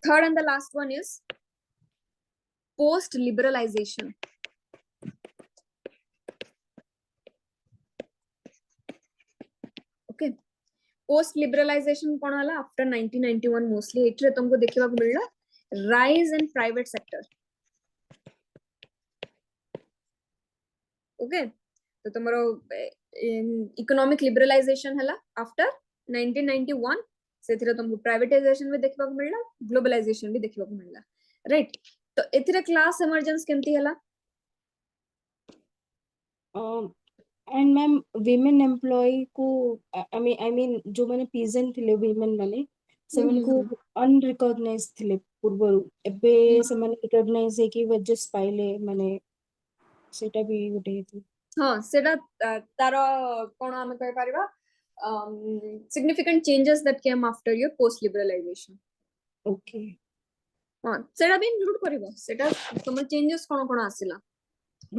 third and the last one is post liberalisation okay post liberalisation कोन हला आफ्टर 1991 मोस्टली एटरे तुमको देखिबा को मिलला rise in private sector okay तो तुम्हारो इकोनॉमिक लिबरलाइजेशन हला आफ्टर 1991 सेथिरे तुमको प्राइवेटाइजेशन भी देखिबा को मिलला ग्लोबलाइजेशन भी देखिबा को मिलला राइट तो एथिरे क्लास इमर्जेंस केमती हला एंड मैम विमेन एम्प्लॉय को आई मीन जो माने पीजेंट थिले विमेन माने सेमन को अनरिकॉग्नाइज थिले पूर्वरु एबे सेमन रिकॉग्नाइज हे कि वजस पाइले माने सेटा भी गोटे हेतु हां सेटा तारो कोन हम कहि परिबा significant changes that came after your post liberalization okay हां सेटा भी इंक्लूड करिवो सेटा तुम चेंजेस कोन कोन आसिला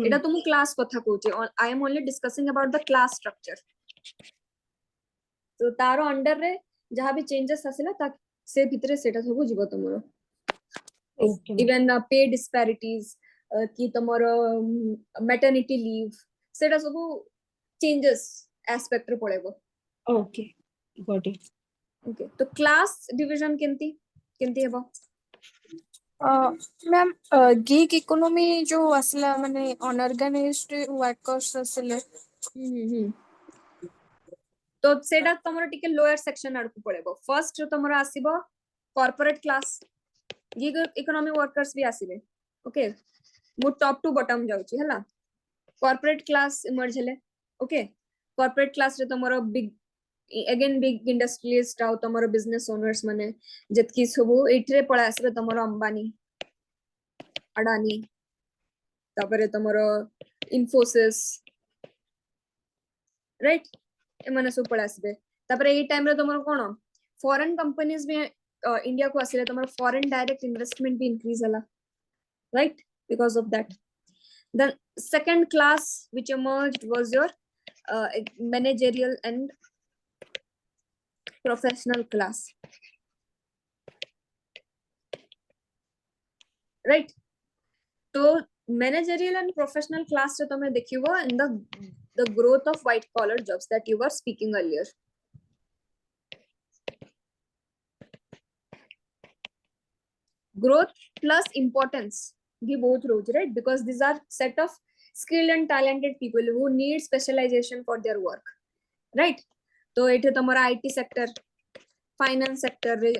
एटा तुम क्लास कथा कहूचे I am only discussing about the class structure तो तारो अंडर रे जहां भी चेंजेस आसिला ता से भितरे सेटा सब जीवो तुमरो इवन पे डिस्पैरिटीज कि तुमरो मैटरनिटी लीव सेटा सब चेंजेस एस्पेक्ट रे पळेबो ओके गॉट इट ओके तो क्लास डिवीजन केंती केंती हेबो मैम गिग इकोनॉमी जो असला माने अनऑर्गेनाइज्ड वर्कर्स असले तो सेटा तमरो टिके लोअर सेक्शन आडकु पळेबो फर्स्ट तमरो आसीबो corporate class gig economy workers भी आसीबे ओके मु टॉप टू बॉटम जाउची हला कॉर्पोरेट क्लास इमर्ज हेले ओके कॉर्पोरेट क्लास रे तमरो बिग अगेन बिग इंडस्ट्रियलिस्ट आउ तमरो बिजनेस ओनर्स माने जतकी सबु एठरे पळा आसीबे तमरो अंबानी अडानी तापरे तमरो इन्फोसिस राइट ए माने सब पळा आसीबे तापरे ए टाइम रे तमरो कोन फॉरेन कंपनीज भी इंडिया को आसीले तमरो फॉरेन डायरेक्ट इन्वेस्टमेंट भी इंक्रीज हला right because of that the second class which emerged was your managerial and professional class right तो managerial and professional class रे तमे देखिबो in the growth of white collar jobs that you were speaking earlier growth plus importance भी बहुत रोज right because these are set of skilled and talented people who need specialization for their work right तो एठे तमरा IT sector finance sector रे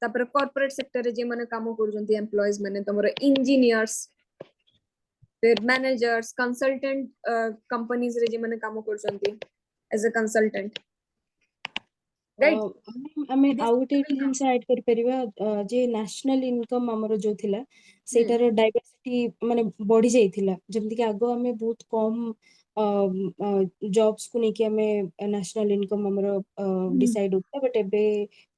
तापर corporate sector रे जे माने काम करजंती employees माने तमरा engineers फिर मैनेजर्स कंसल्टेंट कंपनीज रे जे माने काम करजंती एज अ कंसल्टेंट राइट आमे आउट एक जिंस ऐड कर परिबा जे नेशनल इनकम हमरो जो थिला सेटार डाइवर्सिटी माने बढ़ी जाइथिला जेमति कि आगो हमें बहुत कम जॉब्स को नेकी हमें नेशनल इनकम हमरो डिसाइड होता बट एबे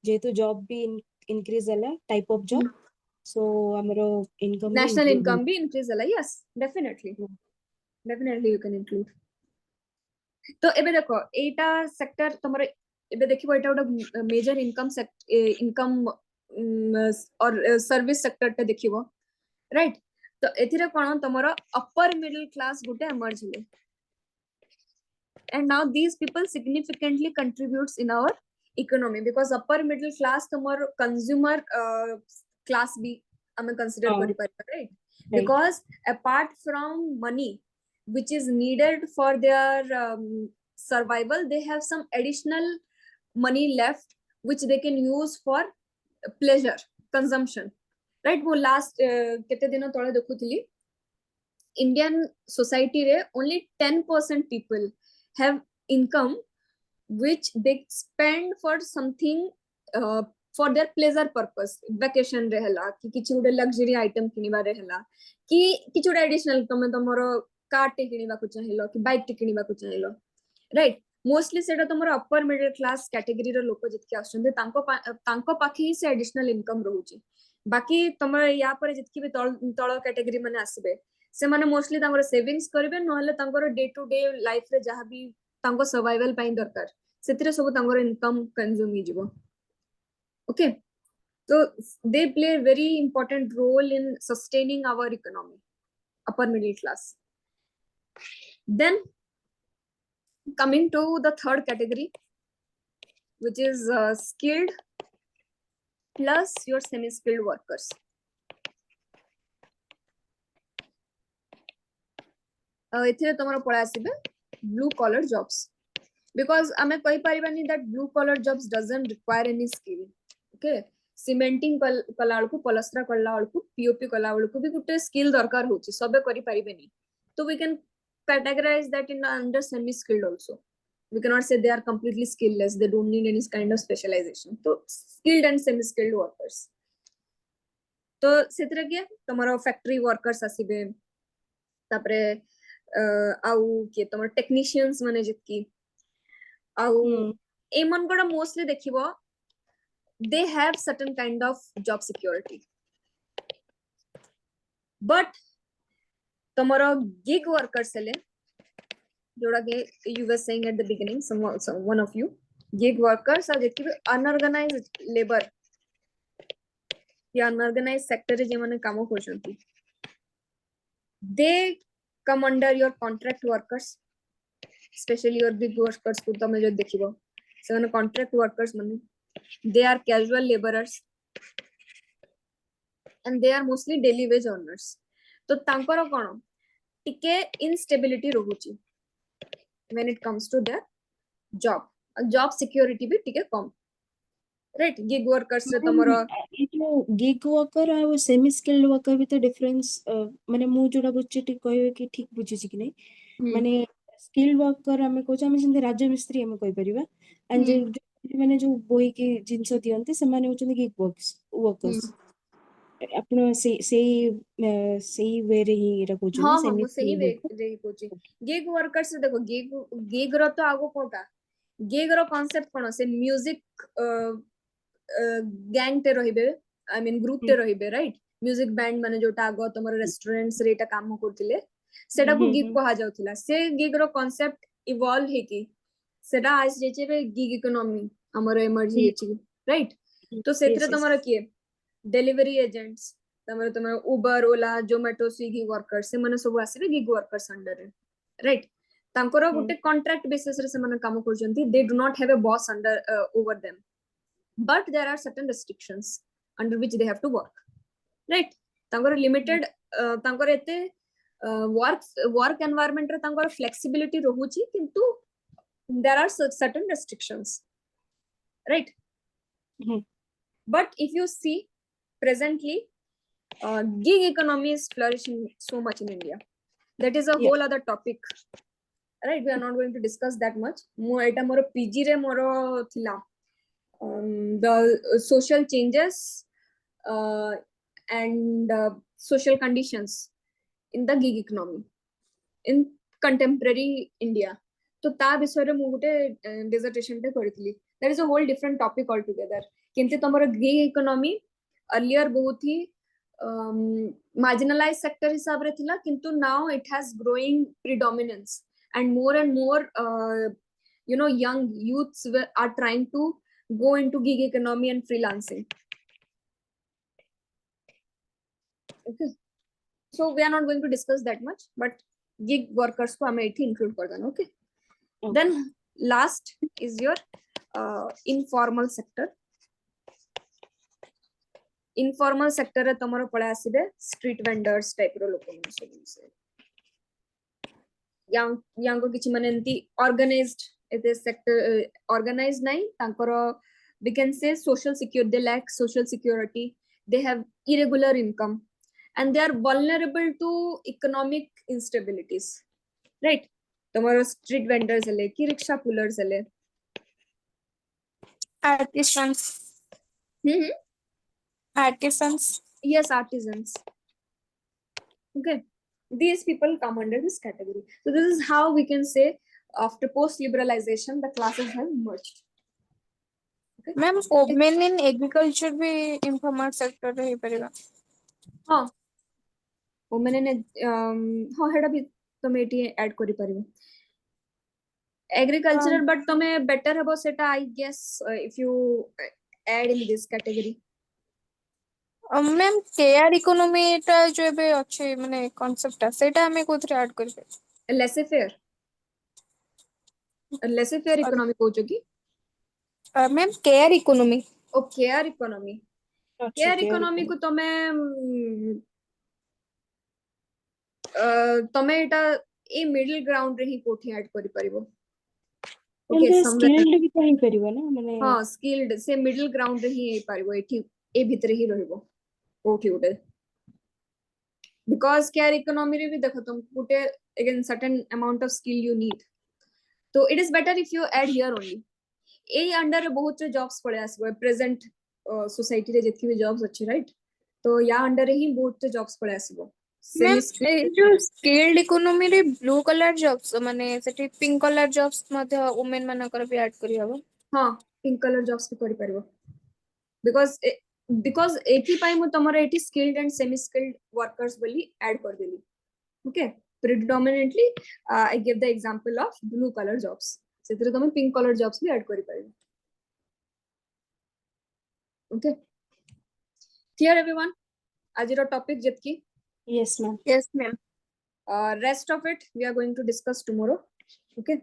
जेतु जॉब भी इंक्रीज हला टाइप ऑफ जॉब सो हमरो इनकम national income भी increase हला yes definitely you can include तो एबे देखो एटा सेक्टर तमरे एबे देखिबो एटा ओटा मेजर इनकम और सर्विस सेक्टर टे देखिबो राइट तो एथिरे कोन तमरो अपर मिडिल क्लास गुटे एमर्ज ले and now these people significantly contributes in our economy because upper middle class तमरो consumer class भी आमे consider हाँ, करि परिबा, right? right. Because apart from money which is needed for their survival, they have some additional money left which they can use for pleasure consumption, right? वो last केते दिन तळे देखुथिली Indian society re only 10% people have income which they spend for something for their pleasure purpose. Vacation रहला कि किछि उडे luxury item किनिबा रहला कि किछि उडे additional तमे तमरो कार टे किनिबा को चाहिलो कि बाइक टे किनिबा को चाहिलो, right? मोस्टली सेटा तमरो अपर मिडिल क्लास कैटेगरी रो लोक जितके आछन्ते तांको पाखी ही से एडिशनल इनकम रहउची। बाकी तमरो या पर जितकी भी तळ कैटेगरी माने आसीबे से माने मोस्टली तांको सेविंग्स करबे नहले तांको डे टू डे लाइफ रे जहा भी तांको सर्वाइवल पई दरकार सेतिरे सब तांको इनकम कंज्यूम ही जिवो। Okay, so they play a very important role in sustaining our economy, upper middle class. Then coming to the third category, which is skilled plus your semi-skilled workers. एथिरे तमरो पळा आसीबे blue collar jobs, because आमे कहि परिबानी that blue collar jobs doesn't require any skill. Okay, cementing कलाळकु plaster कलाळकु POP कलाळकु भी गुटे स्किल दरकार होची, सबे करि परिबेनी। तो we can categorize that in under semi skilled also. We cannot say they are completely skillless, they don't need any kind of specialization. So skilled and semi skilled workers. तो सेतरे के तमरो फैक्ट्री वर्कर्स आसीबे, तापरे आउ के तमरो technicians माने जितकी आउ ए मन गडा mostly देखिबो they have certain kind of job security, but tomorrow gig workers sele joda ke you were saying at the beginning, one of you, gig workers are dekhibe unorganized labor या unorganized sector रे जे माने काम करछंती, they come under your contract workers, especially your big workers को तमे जो देखिबो से माने contract workers माने they are casual laborers and they are mostly daily wage earners. तो तांकर कोन टिके instability रहुची when it comes to their job security भी टिके कम, right? Gig workers से तमरो ये जो गिग वर्कर और सेमी स्किल्ड वर्कर भी तो डिफरेंस माने मु जोडा बुझछि ठीक कहबे कि ठीक बुझछि कि नै, माने स्किल्ड वर्कर हमें कोच हमें जिंदे राज्य मिस्त्री हमें कहि परिबा एंड जे माने जो बोई के जिंस दियंते से माने होचन गिग वर्कर्स आपण सेही वे रे ही एटा कोचन हाँ सेमी वो सही वे स्किल्ड रे कोची गिग वर्कर्स देखो गिग रो तो आगो कोटा गिग रो कांसेप्ट कोन से म्यूजिक गैंग ते रहिबे, आई मीन ग्रुप ते रहिबे, राइट? म्यूजिक बैंड माने जोटा आगो तमरो रेस्टोरेंट्स रे एटा काम करथिले सेटा को गिग कहा जाउथिला। से गिग रो कांसेप्ट इवॉल्व हे कि सेटा आज जेचे बे गिग इकोनॉमी हमरो एमर्जी हेची, राइट? तो सेतरे तमरो किए डिलीवरी एजेंट्स तमरो उबर ओला जोमेटो स्विगी वर्कर्स से माने सब आसीबे गिग वर्कर्स अंडर रे, राइट? तांकर गुटे कॉन्ट्रैक्ट बेसिस रे से माने काम करजंती, they do not have a boss under over them, but there are certain restrictions under which they have to work, right? तांकर लिमिटेड तांकर एते वर्क एनवायरनमेंट रे तांकर फ्लेक्सिबिलिटी रहूची, किंतु there are certain restrictions, right? But if you see presently gig economy is flourishing so much in India. That is a whole other topic, right? We are not going to discuss that much. Mo eta moro PG re moro thila the social changes and social conditions in the gig economy in contemporary India. तो ता विषय रे मु गुटे dissertation पे करथिली। That is a whole different topic altogether. किंतु तमरो gig economy earlier बहुत ही marginalized sector हिसाब रे थिला, किंतु now it has growing predominance and more you know young youths are trying to go into gig economy and freelancing. Okay, so we are not going to discuss that much, but gig workers को हमें इथे include कर देना, okay? Then last is your informal sector. Informal sector रे तमरो पळे आसीबे street vendors type रो लोक सब यांको किछि माने एंती ऑर्गेनाइज्ड एते सेक्टर ऑर्गेनाइज्ड नाही तांकर we can say social security, they lack social security, they have irregular income, and they are vulnerable to economic instabilities, right? tomorrow street vendors hale ki rickshaw pullers hale artisans artisans yes, artisans, okay, these people come under this category. So this is how we can say after post liberalization the classes have merged. Ma'am women in agriculture भी informal sector रे ही परिवा हाँ women in हाँ हेडा भी तमे eighty add करि परिबो agriculture but तमे better हबो सेटा I guess if you add in this category. Ma'am care economy टा जो एबे अछि माने कांसेप्ट टा सेटा हमें कोथरे ऐड करबे laissez faire economy कहउछो की मैम केआर इकोनॉमी ओ केयर इकोनॉमी केयर इकोनॉमी को तमे तमे एटा ए मिडिल ग्राउंड रे ही कोठी ऐड करि परिबो ओके स्किल्ड भी कहि परिबो ना माने हां स्किल्ड से मिडिल ग्राउंड रे ही परिबो एठी ए भितरे ही रहइबो कोठी उडे बिकॉज़ केयर इकोनॉमी रे भी देखो तुम गुटे again certain amount of skill you need तो it is better if you add here only a under बहुत से जॉब्स पड़े आसबो प्रेजेंट सोसाइटी रे जेतकी भी जॉब्स अछि राइट तो या अंडर ही बहुत से जॉब्स पड़े आसबो मैम जो स्किल्ड इकोनॉमी रे ब्लू कलर जॉब्स माने सेठी पिंक कलर जॉब्स मध्ये वुमेन मानकर भी ऐड करि हबो हां पिंक कलर जॉब्स भी करि परबो बिकॉज़ एटी पाई मु तमरो एटी skilled and semi skilled workers बोली ऐड कर देली okay predominantly I give the example of blue color jobs सेतरे तमे पिंक कलर जॉब्स भी ऐड करि परबो okay clear everyone ajiro topic jetki yes ma'am rest of it we are going to discuss tomorrow okay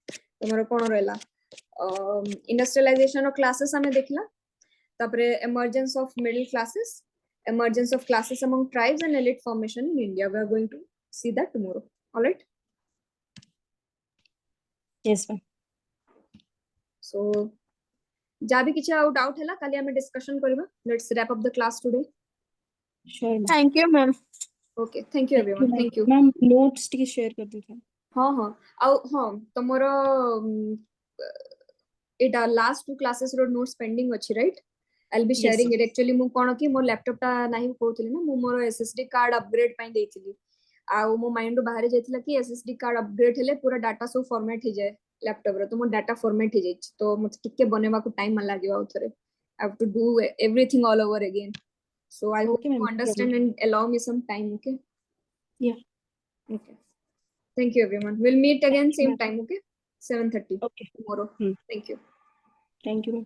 tomorrow कोन रहला industrialization of classes हमें देखला तापरे emergence of middle classes emergence of classes among tribes and elite formation in India we are going to see that tomorrow all right yes ma'am so जाबी किछ doubt हैला काली हमें discussion करबा let's wrap up the class today sure ma'am thank you ma'am okay thank you everyone thank you ma'am notes टी share कर देता हां हां आउ हां तमरो एटा लास्ट टू क्लासेस रो नोट्स पेंडिंग अछि right I will be sharing it actually मु कोन कि मोर लैपटॉप ता नाही कहउतली ना मु मोर एसएसडी कार्ड अपग्रेड पई देइतली आ मो माइंड बाहर जाइतला कि एसएसडी कार्ड अपग्रेड हेले पूरा डाटा सब फॉर्मेट हो जाए लैपटॉप रे तो मो डाटा फॉर्मेट हो जाय तो मते टिके बनेवा को टाइम लागिवा उथरे I have to do everything all over again so I hope you understand and allow me some time okay okay thank you everyone we'll meet again same time okay 7:30 okay tomorrow thank you thank you